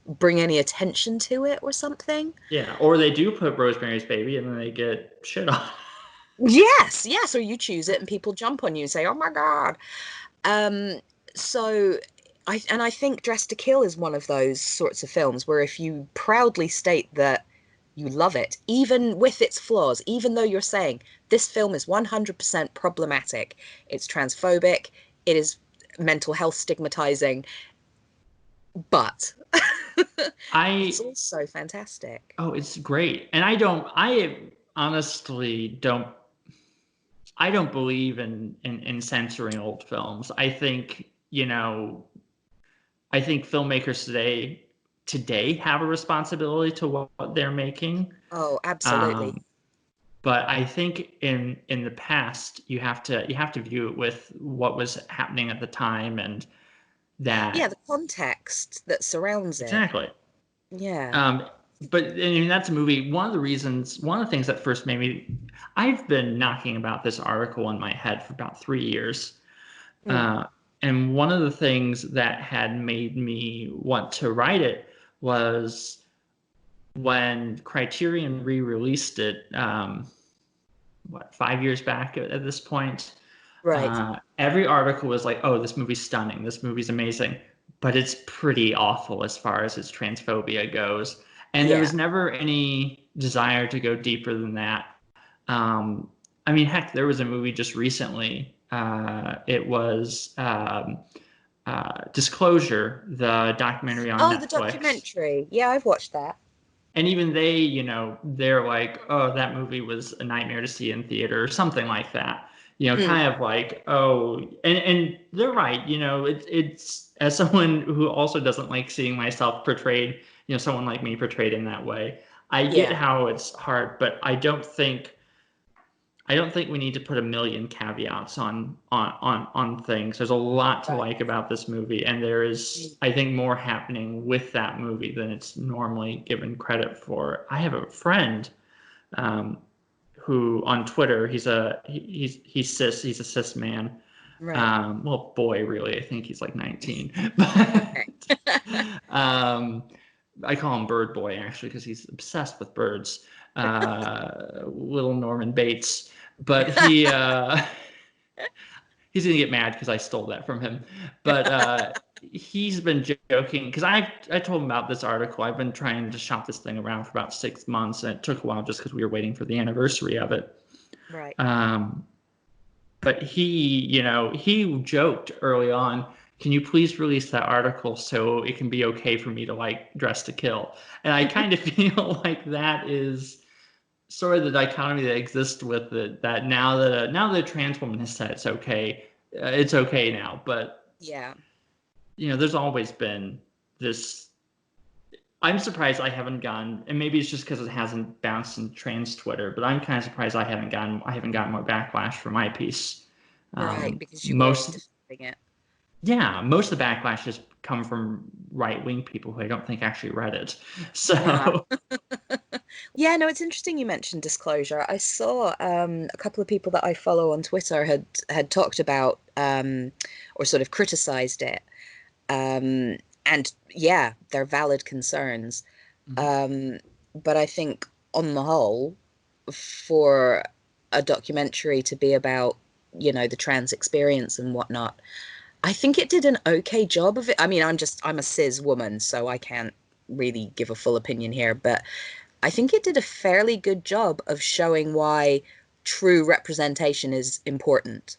bring any attention to it or something. Yeah, or they do put Rosemary's Baby and then they get shit on. Yes, yes, or you choose it and people jump on you and say, oh my God. Um, so I think Dress to Kill is one of those sorts of films where if you proudly state that you love it, even with its flaws, even though you're saying this film is 100% problematic, it's transphobic, it is mental health stigmatizing, but It's I also fantastic. Oh, it's great. And I honestly don't believe in censoring old films. I think filmmakers today have a responsibility to what they're making. Oh, absolutely. Um, but I think in the past you have to view it with what was happening at the time, and Yeah, that the context that surrounds it. exactly. Yeah. Um, but I mean, that's a movie. One of the things that first made me, I've been knocking about this article in my head for about 3 years. Mm. Uh, and one of the things that had made me want to write it was when Criterion re-released it, 5 years back at this point. Right. Every article was like, "Oh, this movie's stunning. This movie's amazing," but it's pretty awful as far as its transphobia goes. And there Yeah. was never any desire to go deeper than that. Um, I mean, heck, there was a movie just recently. It was Disclosure, the documentary on Oh, the Netflix. documentary. Yeah, I've watched that. And even they, they're like, oh, that movie was a nightmare to see in theater or something like that. Mm. Kind of like, oh, and they're right. It's as someone who also doesn't like seeing myself portrayed, someone like me portrayed in that way. I get Yeah. how it's hard, but I don't think we need to put a million caveats on things. There's a lot to Right. like about this movie, and there is, Mm. I think, more happening with that movie than it's normally given credit for. I have a friend um, who on Twitter, he's a cis man. Right. Well, boy, really, I think he's like 19, Okay. but um, I call him Bird Boy actually because he's obsessed with birds. Little Norman Bates, but he's gonna get mad because I stole that from him. But he's been joking because I told him about this article. I've been trying to shop this thing around for about 6 months, and it took a while just because we were waiting for the anniversary of it. Right. Um, but he joked early on, can you please release that article so it can be okay for me to like Dress to Kill? And I kind of feel like that is sort of the dichotomy that exists with it, that now that a trans woman has said it's okay now. But Yeah. there's always been this. I'm surprised I haven't gotten, and maybe it's just because it hasn't bounced in trans Twitter, but I'm kind of surprised I haven't gotten more backlash for my piece. Right. Because you were Most defending it. Yeah, most of the backlash has come from right-wing people who I don't think actually read it. Yeah. So Yeah, no, it's interesting you mentioned Disclosure. I saw a couple of people that I follow on Twitter had talked about or sort of criticized it. Um, and yeah, they're valid concerns. Mhm. Um, but I think on the whole, for a documentary to be about, the trans experience and whatnot, I think it did an okay job of it. I mean, I'm a cis woman, so I can't really give a full opinion here, but I think it did a fairly good job of showing why true representation is important.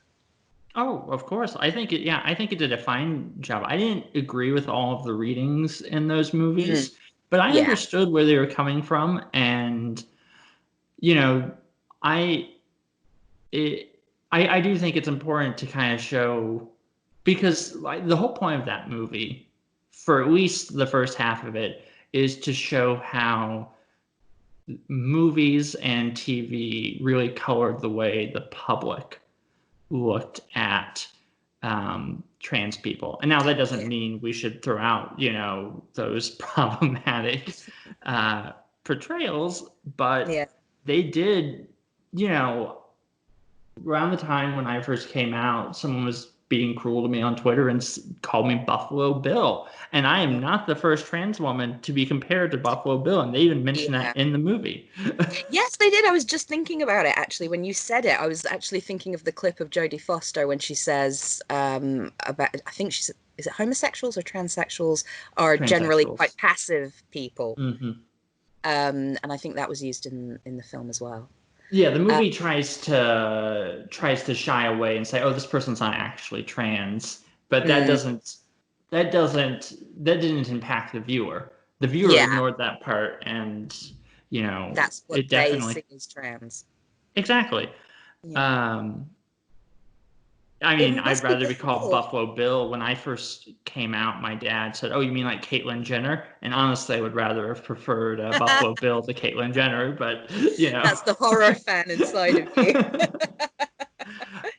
Oh, of course. I think it did a fine job. I didn't agree with all of the readings in those Mm. movies, but I Yeah, understood where they were coming from, and you know, I it, I do think it's important to kind of show, because like the whole point of that movie, for at least the first half of it, is to show how movies and TV really colored the way the public looked at trans people. And now that doesn't yeah, mean we should throw out, those problematic uh, portrayals, yeah. but they did, you know, around the time when I first came out, someone was being cruel to me on Twitter and called me Buffalo Bill. And I am not the first trans woman to be compared to Buffalo Bill. And they even mentioned Yeah. that in the movie. Yes, they did. I was just thinking about it actually when you said it. I was actually thinking of the clip of Jodie Foster when she says about I think she's is it homosexuals or transsexuals are generally quite Transsexuals. passive people. Hmm. And I think that was used in the film as well. Yeah, the Uh, movie tries to shy away and say, "Oh, this person's not actually trans," but that mm, doesn't that doesn't that didn't impact the viewer. The viewer Yeah, ignored that part, and that's what it they definitely see as trans. exactly. Yeah. Um, I It mean, I'd must be rather be called difficult. Buffalo Bill. When I first came out, my dad said, "Oh, you mean like Caitlyn Jenner?" And honestly, I would rather have preferred Buffalo Bill to Caitlyn Jenner, but That's the horror fan inside of you.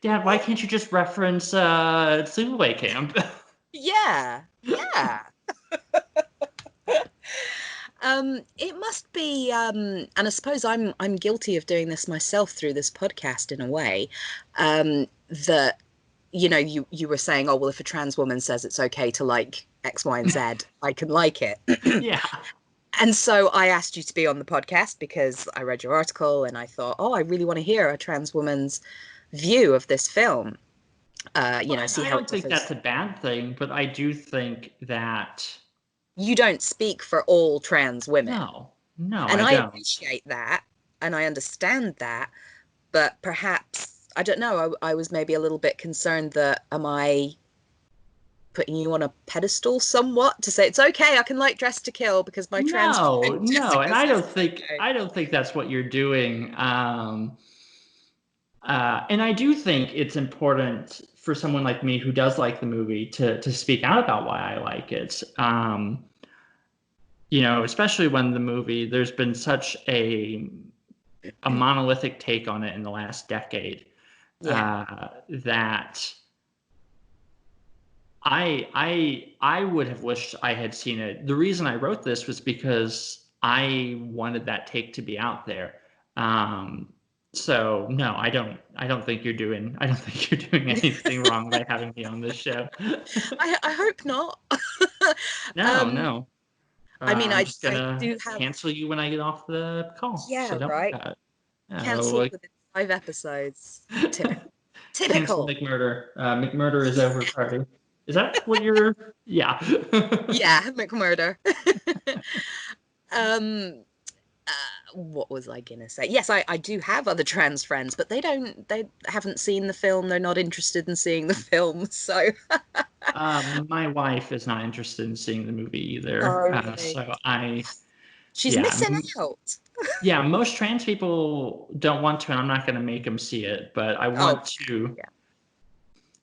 Dad, why can't you just reference Sleepaway Camp? Yeah, yeah. It must be, and I suppose I'm guilty of doing this myself through this podcast in a way, that you were saying, oh well, if a trans woman says it's okay to like X, Y, and Z, I can like it. Yeah. And so I asked you to be on the podcast because I read your article and I thought, oh, I really want to hear a trans woman's view of this film. Well, See I how it don't think that's differs. a bad thing, but I do think that You don't speak for all trans women, no, and I I don't. appreciate that and I understand that, but perhaps I don't know. I was maybe a little bit concerned that am I putting you on a pedestal somewhat to say it's okay, I can like Dress to Kill because my trans friend No, and Jessica says it's okay. I don't think that's what you're doing. And I do think it's important for someone like me who does like the movie to speak out about why I like it. Especially when the movie there's been such a monolithic take on it in the last decade Yeah. that I would have wished I had seen it. The reason I wrote this was because I wanted that take to be out there. So no, I don't think you're doing anything wrong by having me on this show. I hope not. No, um no. I mean I'm just I gonna do have, cancel you when I get off the call. So yeah, don't worry right, about it. cancelled Like within 5 episodes. Typical. cancel Typical. McMurder. McMurder is over Yeah. party. Is that what you're? Yeah. Yeah, McMurder. um what was I gonna say? Yes, I do have other trans friends, but they haven't seen the film. They're not interested in seeing the film. So, My wife is not interested in seeing the movie either. oh, really? So She's yeah, missing out. yeah. Most trans people don't want to, and I'm not going to make them see it. But I Oh, want to. yeah.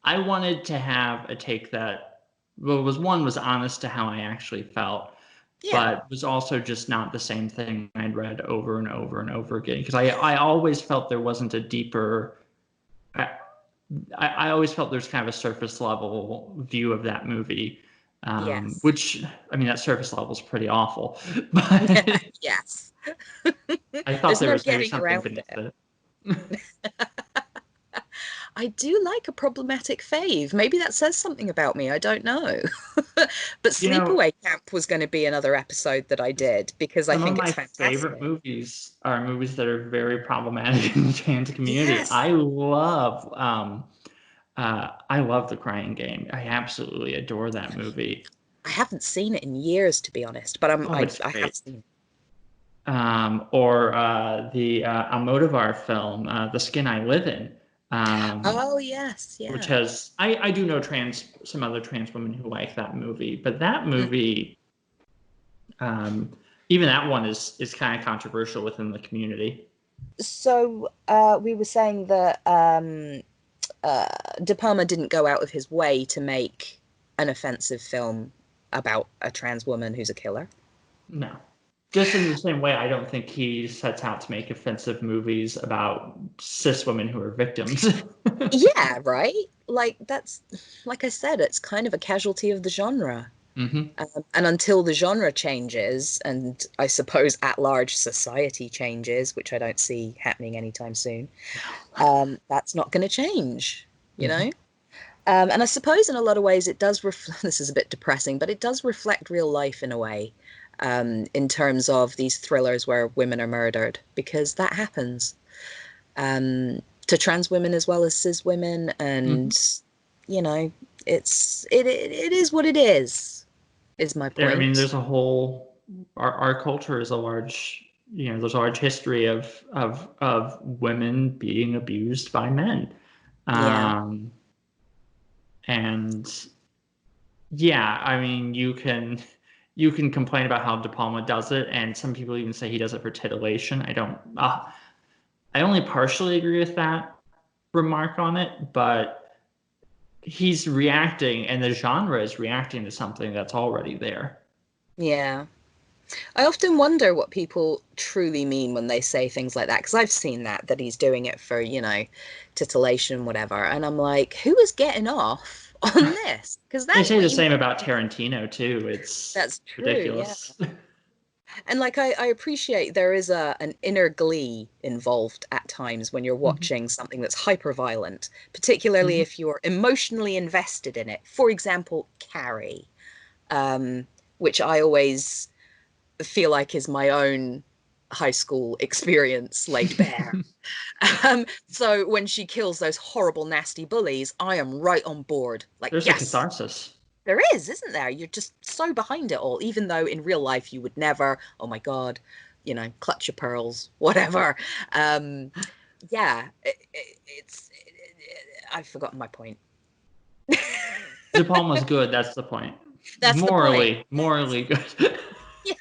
I wanted to have a take that was honest to how I actually felt, Yeah. but was also just not the same thing I'd read over and over and over again. Because I always felt there wasn't a deeper. I always felt there's kind of a surface level view of that movie, Yes. which I mean that surface level is pretty awful, but Yes. I thought There's there no was maybe getting something around beneath it. it. I do like a problematic fave. Maybe that says something about me. I don't know. But You know, Sleepaway Camp was going to be another episode that I did because I some of think my it's favorite fantastic. movies are movies that are very problematic in the trans community. Yes. I love The Crying Game. I absolutely adore that movie. I haven't seen it in years, to be honest, but Oh, it's I have great. seen it. Or the Almodovar film, The Skin I Live In. Oh, yes, Which yeah. has I do know some other trans women who like that movie, but that Mm. movie, um, even that one is kind of controversial within the community. So we were saying that uh, De Palma didn't go out of his way to make an offensive film about a trans woman who's a killer. No, just in the same way, I don't think he sets out to make offensive movies about cis women who are victims. Yeah, right? Like that's like I said, it's kind of a casualty of the genre. Hmm. And until the genre changes, and I suppose at large society changes, which I don't see happening anytime soon, that's not going to change, you Hmm. know? And I suppose in a lot of ways it does reflect, this is a bit depressing, but it does reflect real life in a way, in terms of these thrillers where women are murdered, because that happens to trans women as well as cis women. Hmm. And, you know, it is what it is my I mean, point. there's a whole our culture is a large there's a large history of women being abused by men. Yeah. Um, and yeah, I mean, you can complain about how De Palma does it, and some people even say he does it for titillation. I only partially agree with that remark on it, but he's reacting, and the genre is reacting to something that's already there. Yeah. I often wonder what people truly mean when they say things like that, because I've seen that he's doing it for, titillation, whatever. And I'm like, who is getting off on this? Because They that's say what the you same mean. about Tarantino too. It's That's true, yeah. ridiculous. And like I appreciate there is an inner glee involved at times when you're Mhm. watching something that's hyper violent, particularly Mhm. if you're emotionally invested in it. For example, Carrie, um, which I always feel like is my own high school experience laid bare. So when she kills those horrible, nasty bullies, I am right on board. Like, There's a yes, catharsis. there is, isn't there? You're just so behind it all, even though in real life you would never, oh my God, clutch your pearls, whatever. Um, yeah, I've forgotten my point. De Palma's good. That's the point. That's the point. Morally good. Yeah.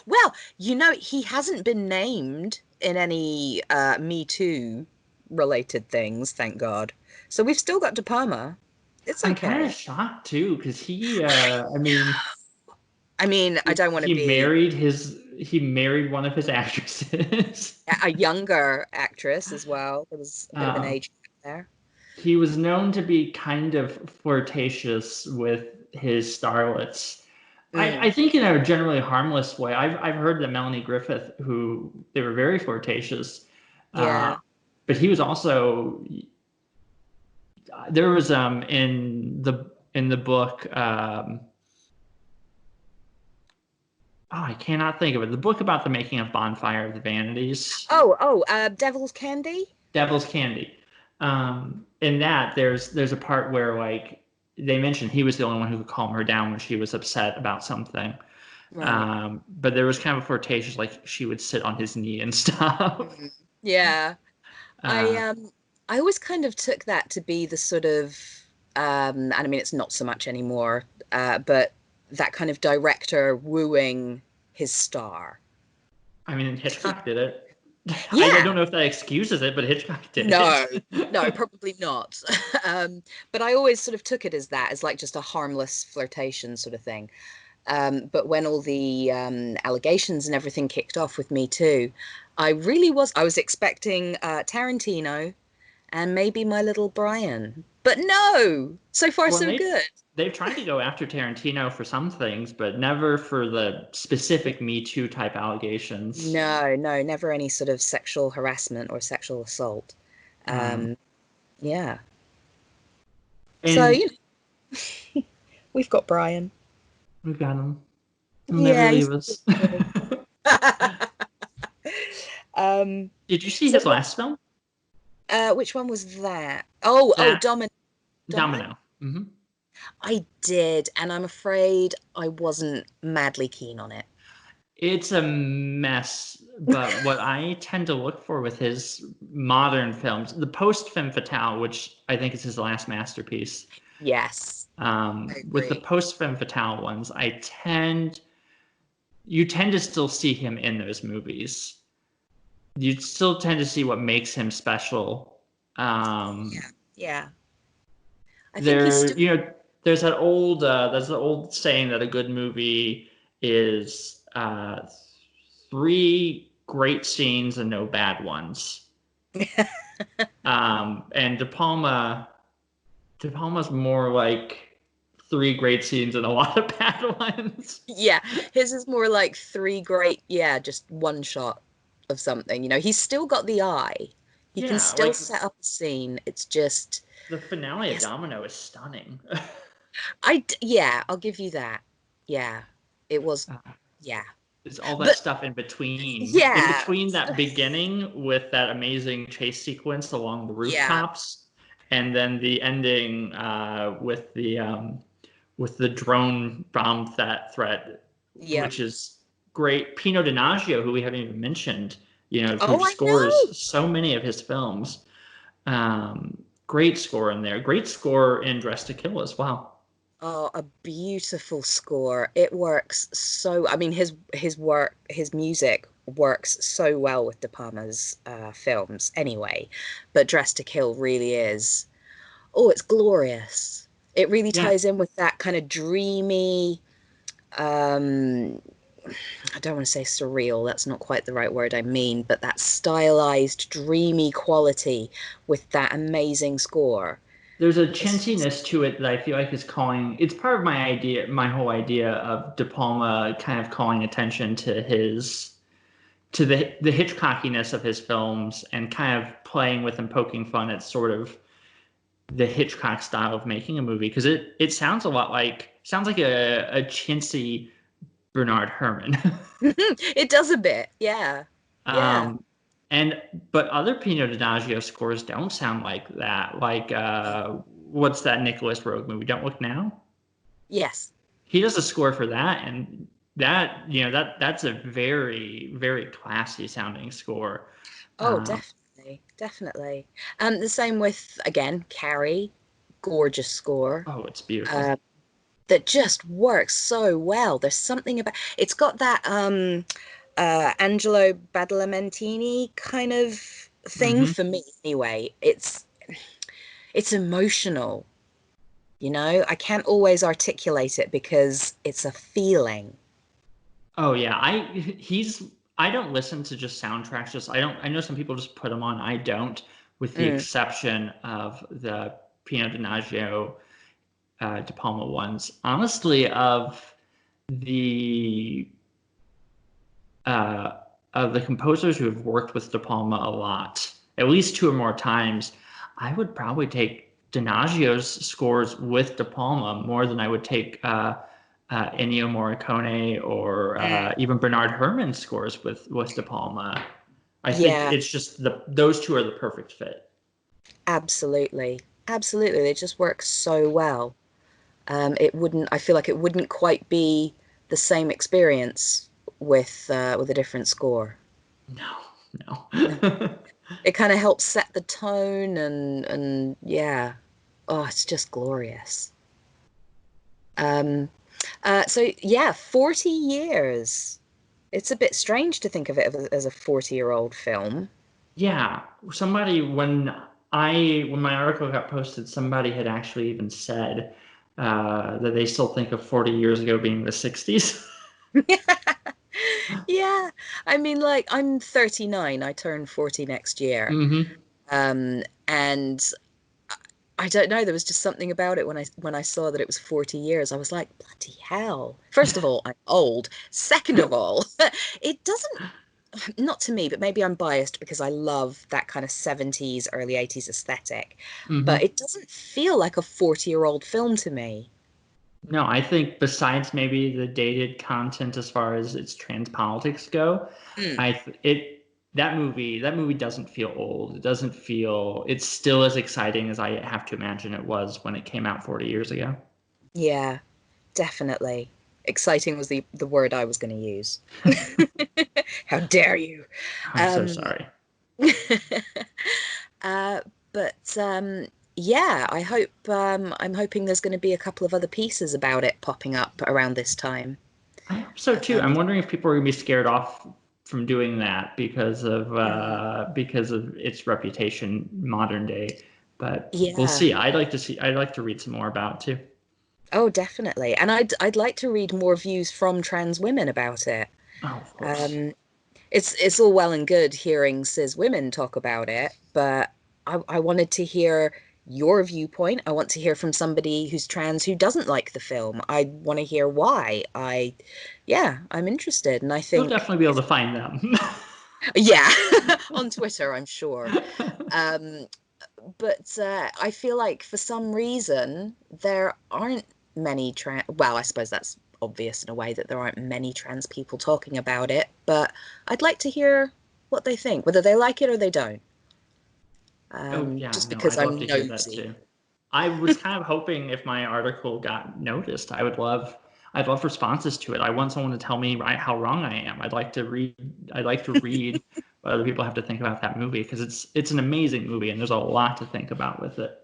Well, he hasn't been named in any Me Too related things, thank God. So we've still got De Palma. It's I'm kind of okay. shocked too, because I mean, I don't want to be he married one of his actresses. a younger actress as well. There was a bit of an uh, age gap there. he was known to be kind of flirtatious with his starlets. I Mm, think in a generally harmless way. I've heard that Melanie Griffith, who they were very flirtatious, uh, yeah. but he was also there was in the book. I cannot think of it. The book about the making of Bonfire of the Vanities, Devil's Candy? Devil's Candy. In that, there's a part where like they mentioned he was the only one who could calm her down when she was upset about something. Right. But there was kind of a flirtatious, like she would sit on his knee and stuff. Mhm. Yeah. I Uh, um I always kind of took that to be the sort of and I mean it's not so much anymore, but that kind of director wooing his star. I mean, Hitchcock did it. I Yeah, don't know if that excuses it, but Hitchcock did no, no, it. probably not. But I always sort of took it as that, as like just a harmless flirtation sort of thing. But when all the allegations and everything kicked off with Me Too, I was expecting Tarantino and maybe my little Brian. But no, so far Well, so good. they've tried to go after Tarantino for some things, but never for the specific Me Too type allegations. No, no, never any sort of sexual harassment or sexual assault. Um, Um, yeah. So, and we've got Brian. we've got him. He'll never Yeah, leave he's us. um, Did you see so his last film? which one was that? Oh, That Domin. Domino. Hmm. I did, and I'm afraid I wasn't madly keen on it. It's a mess, but what I tend to look for with his modern films, the post Femme Fatale, which I think is his last masterpiece, Yes, I with the agree. post Femme Fatale ones, you tend to still see him in those movies. You still tend to see what makes him special. Um, Yeah, yeah. I think he's there, still. there's the old saying that a good movie is three great scenes and no bad ones. And De Palma's more like three great scenes and a lot of bad ones. Yeah, his is more like three great, yeah, just one shot of something. He's still got the eye. He can Yeah, still like set up a scene. It's just, the finale of yes, Domino is stunning. yeah, I'll give you that. Yeah, it was, Uh, yeah. There's all that But stuff in between. In yeah, between that beginning with that amazing chase sequence along the yeah, rooftops, and then the ending with the drone bomb that threat, yep. which is great. Pino Donaggio, who we haven't even mentioned, who Oh, I know. scores so many of his films. Great score in there. Great score in Dress to Kill as well. Oh, a beautiful score. It works so, I mean, his music works so well with De Palma's films anyway, but Dress to Kill really is. Oh, it's glorious. It really Yeah, ties in with that kind of dreamy, um, I don't want to say surreal, that's not quite the right word I mean, but that stylized, dreamy quality with that amazing score. there's a It's just, chintziness to it that I feel like is calling. It's part of my idea, my whole idea of De Palma kind of calling attention to the Hitchcockiness of his films and kind of playing with and poking fun at sort of the Hitchcock style of making a movie because it sounds a lot like a chintzy Bernard Herrmann. it does a bit, yeah. Yeah. um, and but other Pino Donaggio scores don't sound like that. Like what's that Nicholas Rogue movie? Don't Look Now. Yes. He does a score for that, and that's a very very classy sounding score. Oh, Um, definitely. Definitely. The same with, again, Carrie, gorgeous score. oh, it's beautiful. Uh, that just works so well. There's something about it's got that Angelo Badalamenti kind of thing Hmm. for me anyway. It's emotional, you know? I can't always articulate it because it's a feeling. Oh yeah, I don't listen to just soundtracks. Just I know some people just put them on. I don't, with the Mm, exception of the Pino Donaggio, De Palma ones. Honestly, the uh, of the composers who have worked with De Palma a lot, at least two or more times, I would probably take Donaggio's scores with De Palma more than I would take Ennio Morricone or mm. even Bernard Herrmann's scores with De Palma. I think Yeah, it's just those two are the perfect fit. absolutely. Absolutely. They just work so well. I feel like it wouldn't quite be the same experience with a different score. No, No. no. It kind of helps set the tone and yeah. Oh, it's just glorious. Um, so yeah, 40 years. It's a bit strange to think of it as a 40-year-old film. Yeah, somebody when my article got posted, somebody had actually even said that they still think of 40 years ago being the 60s. Yeah. I mean, like, I'm 39. I turn 40 next year. Hmm. And I don't know, there was just something about it when I saw that it was 40 years. I was like, bloody hell. First of all, I'm old. Second of all, it doesn't, not to me, but maybe I'm biased because I love that kind of 70s, early 80s aesthetic. But Hmm. it doesn't feel like a 40-year-old film to me. No, I think besides maybe the dated content as far as its trans politics go, Mm, I th- it that movie doesn't feel old. It doesn't feel it's still as exciting as I have to imagine it was when it came out 40 years ago. yeah, definitely. Exciting was the word I was going to use. How dare you? I'm so Um, sorry. Uh, but yeah, I'm hoping there's going to be a couple of other pieces about it popping up around this time. I hope so too. I'm Um, wondering if people are gonna be scared off from doing that mm, because of its reputation modern day. But we'll yeah. see. I'd like to read some more about it too. Oh, definitely. And I'd like to read more views from trans women about it. Oh, of course. Um, it's all well and good hearing cis women talk about it, but I wanted to hear your viewpoint. I want to hear from somebody who's trans who doesn't like the film. I want to hear why. Yeah, I'm interested, and I You'll think, definitely be able to find them. yeah, on Twitter, I'm sure. Um, but I feel like for some reason there aren't many trans. Well, I suppose that's obvious in a way that there aren't many trans people talking about it, but I'd like to hear what they think, whether they like it or they don't. Oh yeah, Just no, because I'd love I'm to hear that nosy. too. I was kind of hoping if my article got noticed, I'd love responses to it. I want someone to tell me how wrong I am. I'd like to read what other people have to think about that movie because it's an amazing movie and there's a lot to think about with it.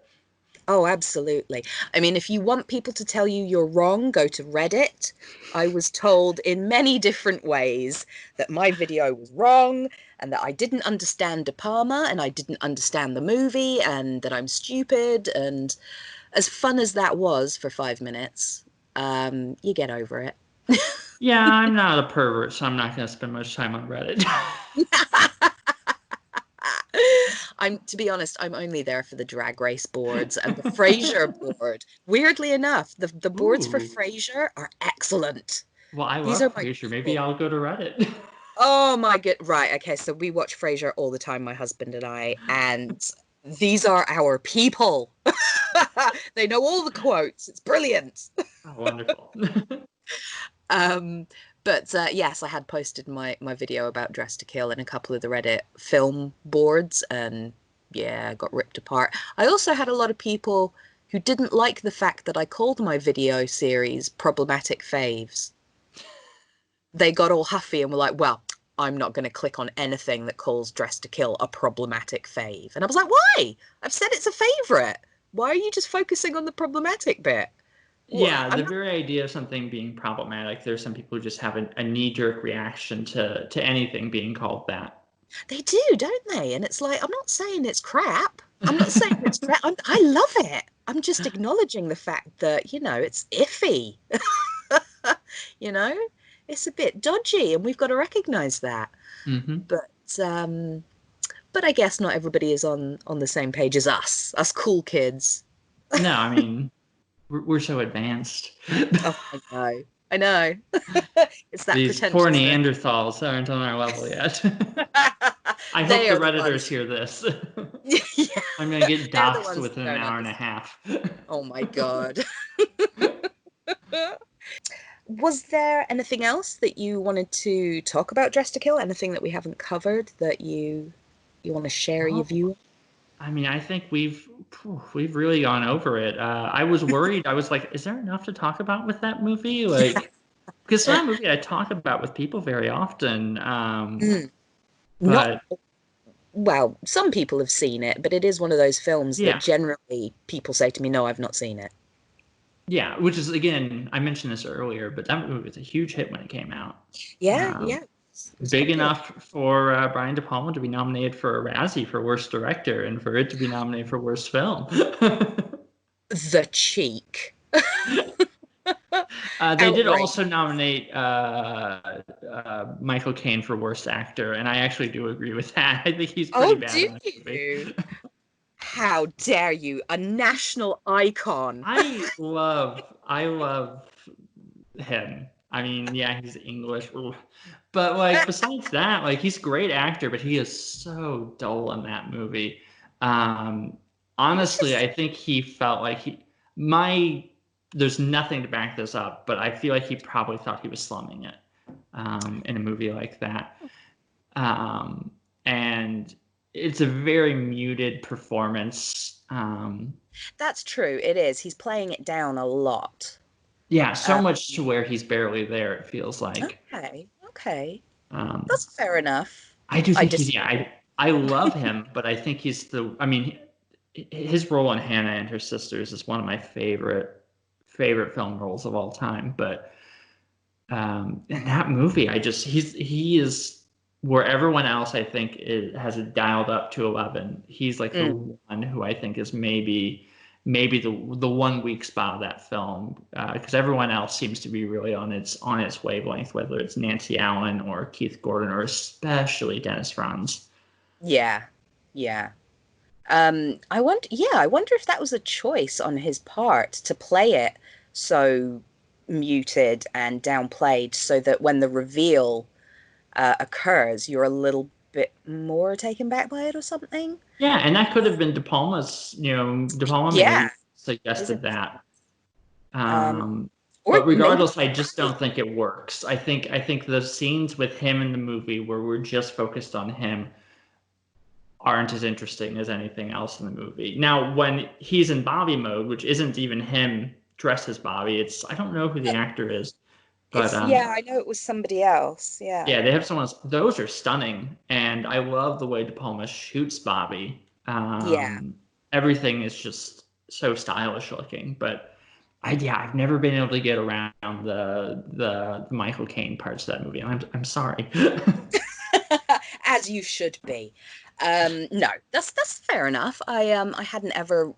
Oh, absolutely. I mean, if you want people to tell you you're wrong, go to Reddit. I was told in many different ways that my video was wrong and that I didn't understand De Palma and I didn't understand the movie and that I'm stupid. And as fun as that was for 5 minutes, you get over it. Yeah, I'm not a pervert, so I'm not going to spend much time on Reddit. To be honest, I'm only there for the drag race boards and the Frasier board. Weirdly enough, the boards for Ooh. Frasier are excellent. Well, I These love are my Frasier. Maybe people. I'll go to Reddit. Oh my good. Right. Okay. So we watch Frasier all the time, my husband and I, and these are our people. They know all the quotes. It's brilliant. Oh, wonderful. Um, but yes, I had posted my video about Dress to Kill in a couple of the Reddit film boards, and yeah, got ripped apart. I also had a lot of people who didn't like the fact that I called my video series Problematic Faves. They got all huffy and were like, well, I'm not going to click on anything that calls Dress to Kill a problematic fave. And I was like, why? I've said it's a favorite. Why are you just focusing on the problematic bit? What? Yeah, the very idea of something being problematic, there's some people who just have a knee-jerk reaction to anything being called that. They do, don't they? And it's like, I'm not saying it's crap. I'm not saying it's crap. I love it. I'm just acknowledging the fact that, it's iffy. you know, it's a bit dodgy, and we've got to recognize that. Hmm. But um, but I guess not everybody is on the same page as us cool kids. No, I mean, we're so advanced. Oh, I know. It's that These poor pretentiousness. Neanderthals aren't on our level yet. I hope They the are the Redditors ones. hear this. Yeah, I'm gonna get they're the doxxed ones that within an don't hour and a understand. half. Oh my God. Was there anything else that you wanted to talk about Dress to Kill? Anything that we haven't covered that you want to share your No, view? I mean, I think we've really gone over it. I was worried. I was like, is there enough to talk about with that movie? Like, because it's not a movie I talk about with people very often. Mm, not But well, some people have seen it, but it is one of those films that yeah, generally people say to me, no, I've not seen it. yeah, which is again, I mentioned this earlier, but that movie was a huge hit when it came out. Yeah, Um, yeah. It's Big popular. enough for Brian De Palma to be nominated for a Razzie for Worst Director and for it to be nominated for Worst Film. The cheek. They did Outrage. also nominate Michael Caine for Worst Actor, and I actually do agree with that. I think he's pretty Oh, bad do in that movie. you? How dare you? A national icon. I love him. I mean, yeah, he's English, but like besides that, like he's a great actor, but he is so dull in that movie. Um, Honestly, I Interesting. think he felt like my. There's nothing to back this up, but I feel like he probably thought he was slumming it in a movie like that. Um, and it's a very muted performance. That's true. It is. He's playing it down a lot. Yeah, so Uh, much to where he's barely there, it feels like. okay. Okay. Um, That's fair enough. I do I think he's, yeah, disagree. I love him, but I think I mean, his role in Hannah and Her Sisters is one of my favorite film roles of all time. But in that movie, he is where everyone else I think has it dialed up to 11. He's like the Mm, one who I think is maybe the one weak spot of that film because everyone else seems to be really on its wavelength, whether it's Nancy Allen or Keith Gordon or especially Dennis Franz. yeah. Yeah. I wonder if that was a choice on his part to play it so muted and downplayed so that when the reveal occurs, you're a little bit more taken back by it or something. Yeah, and that could have been De Palma's. De Palma may Yeah, have suggested isn't that. um or But maybe regardless, I just don't think it works. I think the scenes with him in the movie where we're just focused on him aren't as interesting as anything else in the movie. Now, when he's in Bobby mode, which isn't even him dressed as Bobby, I don't know who the actor is, but yeah, I know it was somebody else. Yeah. yeah, they have someone else. Those are stunning, and I love the way De Palma shoots Bobby. Yeah. Everything is just so stylish looking. But I've never been able to get around the Michael Caine parts of that movie. And I'm sorry. As you should be. No, that's fair enough. I hadn't ever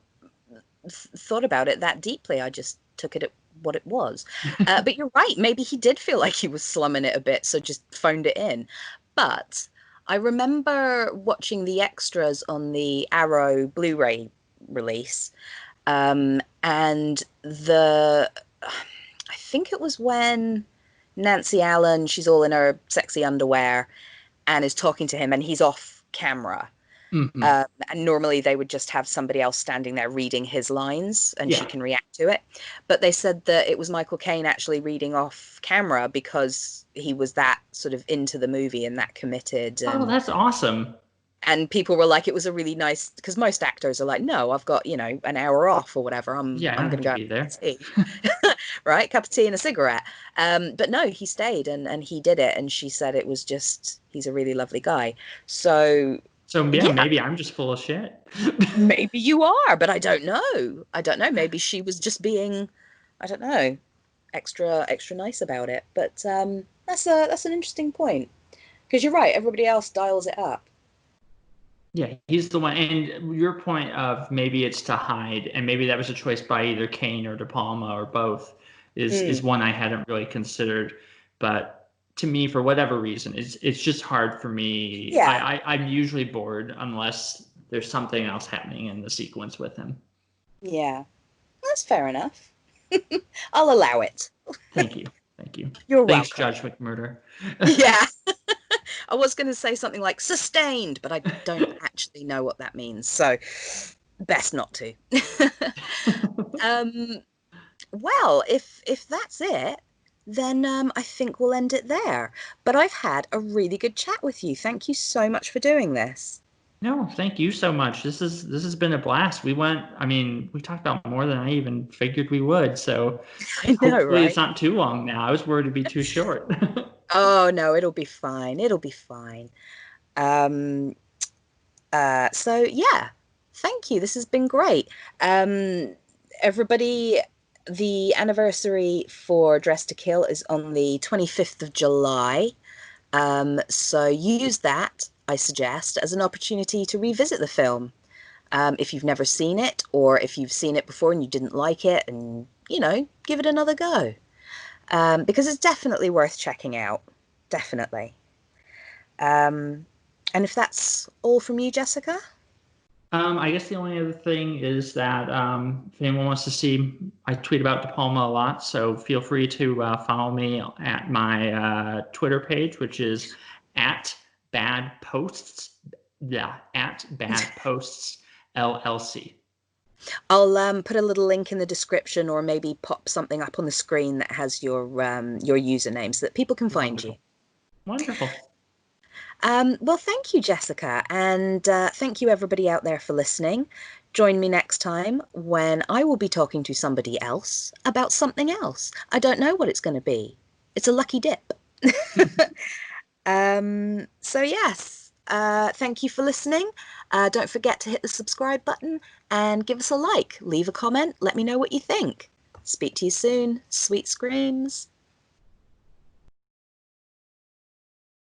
thought about it that deeply. I just took it at what it was. But you're right. Maybe he did feel like he was slumming it a bit, so just phoned it in. But I remember watching the extras on the Arrow Blu-ray release, and I think it was when Nancy Allen, she's all in her sexy underwear and is talking to him, and he's off camera. Hmm. And normally they would just have somebody else standing there reading his lines and she Yeah. can react to it. But they said that it was Michael Caine actually reading off camera because he was that sort of into the movie and that committed. Oh, that's awesome. And people were like, it was a really nice, because most actors are like, no, I've got, an hour off or whatever. I'm Yeah, I I'm don't going have to to go have be a cup there. of tea, right? Cup of tea and a cigarette. But no, he stayed and he did it. And she said it was just, he's a really lovely guy. So So yeah, yeah, maybe I'm just full of shit. maybe you are, but I don't know. I don't know. Maybe she was just being, I don't know, extra nice about it. But that's an interesting point because you're right. Everybody else dials it up. Yeah, he's the one. And your point of maybe it's to hide, and maybe that was a choice by either Kane or De Palma or both, is Mm, one I hadn't really considered. But to me, for whatever reason, it's just hard for me. yeah, I'm usually bored unless there's something else happening in the sequence with him. yeah. That's fair enough. I'll allow it. Thank you. Thank you. You're Thanks, welcome. Judge McMurder. Yeah. I was going to say something like sustained, but I don't actually know what that means. So best not to. um, well, if that's it, then I think we'll end it there. But I've had a really good chat with you. Thank you so much for doing this. No, thank you so much. This has been a blast. I mean, we talked about more than I even figured we would. So I know, hopefully it's right? not too long now. I was worried it'd be too short. Oh no, it'll be fine. It'll be fine. Um, so yeah, thank you. This has been great. Everybody, the anniversary for Dress to Kill is on the 25th of July. So use that, I suggest, as an opportunity to revisit the film. If you've never seen it, or if you've seen it before and you didn't like it, and give it another go. Because it's definitely worth checking out. Definitely. Um, and if that's all from you, Jessica? I guess the only other thing is that if anyone wants to see, I tweet about De Palma a lot, so feel free to follow me at my Twitter page, which is at bad posts. Yeah, at bad posts LLC. I'll put a little link in the description or maybe pop something up on the screen that has your username so that people can find you. Wonderful. Wonderful. Well, thank you, Jessica, and thank you everybody out there for listening. Join me next time when I will be talking to somebody else about something else. I don't know what it's going to be. It's a lucky dip. So yes, thank you for listening. Don't forget to hit the subscribe button and give us a like. Leave a comment. Let me know what you think. Speak to you soon. Sweet screams.